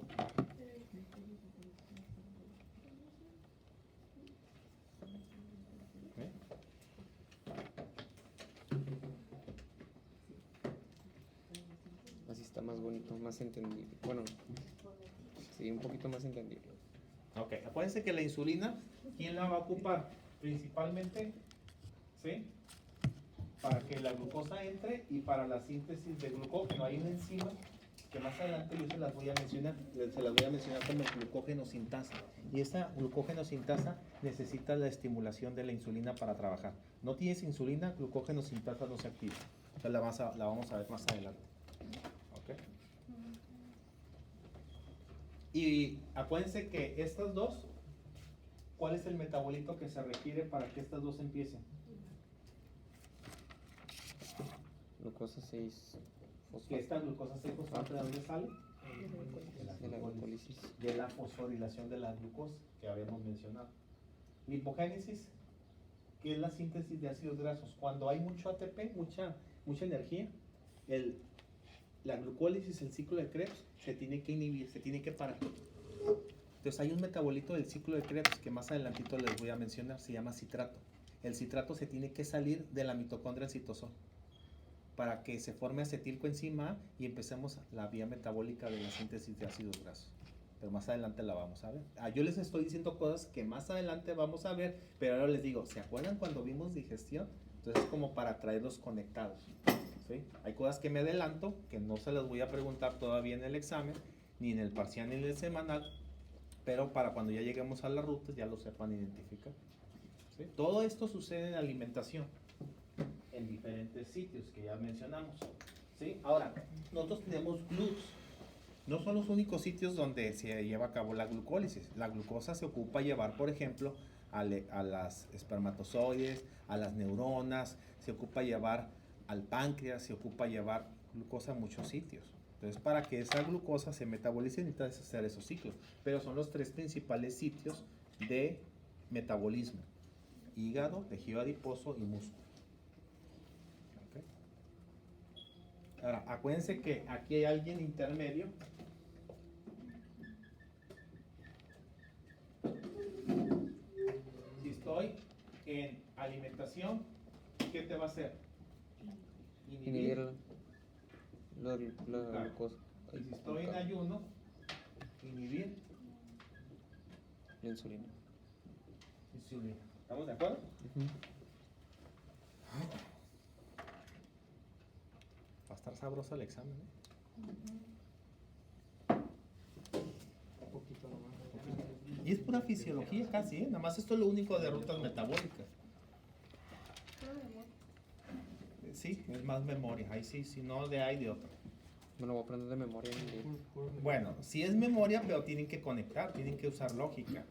¿Eh? Así está más bonito, más entendible. Bueno, sí, un poquito más entendible. Ok, acuérdense que la insulina, ¿quién la va a ocupar? Principalmente, ¿sí? Para que la glucosa entre y para la síntesis de glucógeno. Hay una enzima que más adelante yo se las voy a mencionar, como glucógeno sintasa. Y esa glucógeno sintasa necesita la estimulación de la insulina para trabajar. No tienes insulina, glucógeno sintasa no se activa. O sea, la vamos a ver más adelante. ¿Ok? Y acuérdense que estas dos, ¿cuál es el metabolito que se requiere para que estas dos empiecen? Glucosa 6 Que fosfato. esta glucosa 6-fosfato, ¿de dónde sale? De la glucólisis. De la fosforilación de la glucosa que habíamos mencionado. Lipogénesis, que es la síntesis de ácidos grasos. Cuando hay mucho ATP, mucha energía, la glucólisis, el ciclo de Krebs, se tiene que inhibir, se tiene que parar. Entonces hay un metabolito del ciclo de Krebs que más adelantito les voy a mencionar, se llama citrato. El citrato se tiene que salir de la mitocondria del citosol para que se forme acetilcoenzima A y empecemos la vía metabólica de la síntesis de ácidos grasos. Pero más adelante la vamos a ver. Yo les estoy diciendo cosas que más adelante vamos a ver, pero ahora les digo, ¿se acuerdan cuando vimos digestión? Entonces es como para traerlos conectados. ¿Sí? Hay cosas que me adelanto, que no se las voy a preguntar todavía en el examen, ni en el parcial ni en el semanal, pero para cuando ya lleguemos a las rutas ya lo sepan identificar. ¿Sí? Todo esto sucede en alimentación, en diferentes sitios que ya mencionamos. ¿Sí? Ahora, nosotros tenemos GLUTs. No son los únicos sitios donde se lleva a cabo la glucólisis. La glucosa se ocupa llevar, por ejemplo, a las espermatozoides, a las neuronas, se ocupa llevar al páncreas, se ocupa llevar glucosa a muchos sitios. Entonces, para que esa glucosa se metabolice, necesita hacer esos ciclos. Pero son los tres principales sitios de metabolismo: hígado, tejido adiposo y músculo. ¿Okay? Ahora, acuérdense que aquí hay alguien intermedio. Si estoy en alimentación, ¿qué te va a hacer? Inhibir la Claro. glucosa. Y si estoy en ayuno, inhibir La insulina. insulina. ¿Estamos de acuerdo? Ujú. Va a estar sabroso el examen, ¿eh? Un poquito nomás. Y es pura fisiología casi, ¿eh? Nada más esto es lo único de rutas metabólicas. Sí, es más memoria. Ahí sí, si no de ahí de otro. Me lo voy a aprender de memoria en el día. Bueno, sí es memoria, pero tienen que conectar, tienen que usar lógica.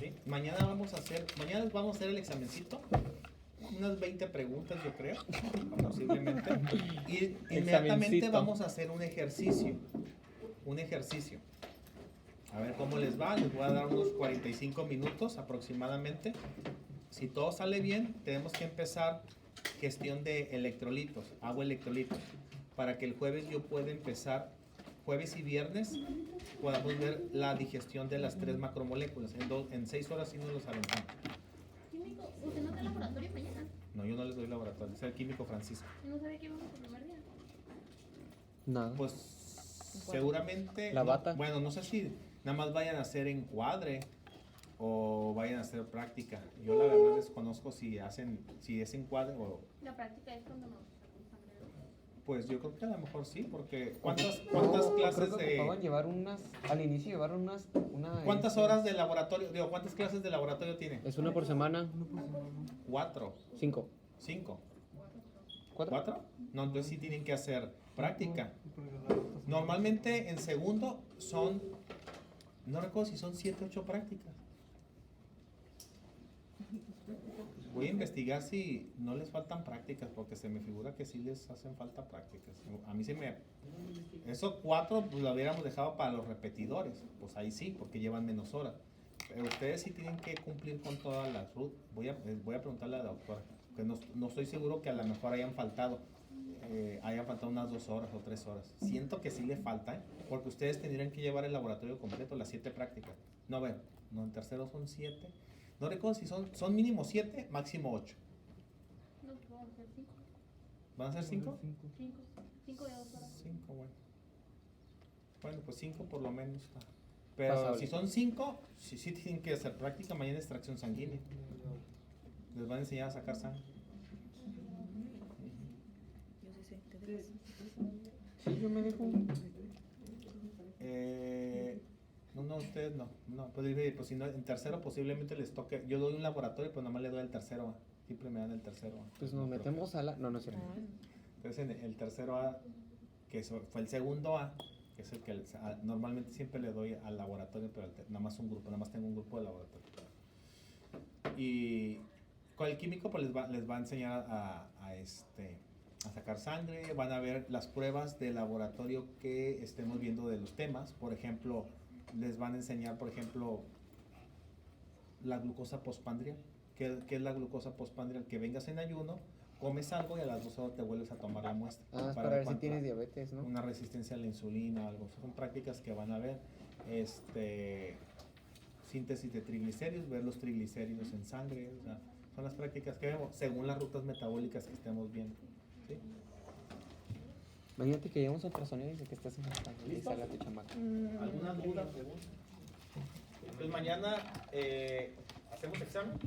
¿Sí? Mañana les vamos a hacer el examencito. Unas 20 preguntas, yo creo, posiblemente. Y inmediatamente Examencito. vamos a hacer un ejercicio. A ver cómo les va. Les voy a dar unos 45 minutos aproximadamente. Si todo sale bien, tenemos que empezar gestión de electrolitos, agua electrolitos, para que el jueves yo pueda empezar, jueves y viernes, podamos ver la digestión de las 3 macromoléculas. En 6 horas sí nos los aventamos. Químico, ¿usted no está en laboratorio mañana? No, yo no les doy laboratorio, es el químico Francisco. No sabía que íbamos el primer día. Nada. Pues seguramente, La no, bata. bueno, no sé si nada más vayan a hacer encuadre o vayan a hacer práctica. Yo la verdad desconozco si es encuadre o... La práctica es cuando nos... Pues yo creo que a lo mejor sí, porque ¿cuántas No, clases creo que ocupaban llevar al inicio llevaron una... ¿Cuántas horas de laboratorio, cuántas clases de laboratorio tiene? Es una por semana. 4, 5. 5. ¿4? ¿4? No, entonces sí tienen que hacer práctica. Normalmente en segundo son, no recuerdo si son 7 o 8 prácticas. Voy a investigar si no les faltan prácticas, porque se me figura que sí les hacen falta prácticas. A mí se me... Esos 4 pues lo hubiéramos dejado para los repetidores, pues ahí sí, porque llevan menos horas. Pero ustedes sí tienen que cumplir con todas las rutas. Voy a preguntarle a la doctora, que no estoy seguro que a lo mejor hayan faltado unas 2 horas o 3 horas. Siento que sí le falta, porque ustedes tendrían que llevar el laboratorio completo, las 7 prácticas. No, bueno, no, en tercero son 7. No recuerdo si son mínimo 7, máximo 8. No, vamos a hacer 5. ¿Van a ser 5? 5 de 2 horas. 5, bueno. Bueno, pues 5 por lo menos está. Pero Pasable. si son 5, sí tienen que hacer práctica mañana extracción sanguínea. Les van a enseñar a sacar sangre. Yo sí sé, ¿te dejas? Sí, yo me dejo. No, ustedes no. Pues si no, en tercero posiblemente les toque. Yo doy un laboratorio, pero nomás le doy el tercero A. Siempre me dan el tercero A. Pues nos metemos a la... No, no es cierto. Entonces en el tercero A, que eso fue el segundo A, que es el que normalmente siempre le doy al laboratorio, pero nada más tengo un grupo de laboratorio. Y con el químico pues les va a enseñar a sacar sangre, van a ver las pruebas de laboratorio que estemos viendo de los temas. Por ejemplo, les van a enseñar, por ejemplo, la glucosa postprandial. ¿Qué es la glucosa postprandial? Que vengas en ayuno, comes algo y a las 2 horas te vuelves a tomar la muestra. Ah, es para ver si cuánto- tienes diabetes, ¿no? una resistencia a la insulina o algo. Son prácticas que van a ver. Síntesis de triglicéridos, ver los triglicéridos en sangre. O sea, son las prácticas que vemos según las rutas metabólicas que estemos viendo. ¿Sí? Imagínate que llegamos a ultrasonido y dice que estás en y ¿Listo? sale tu chamaca. ¿Alguna duda, pregunta? Entonces mañana hacemos examen.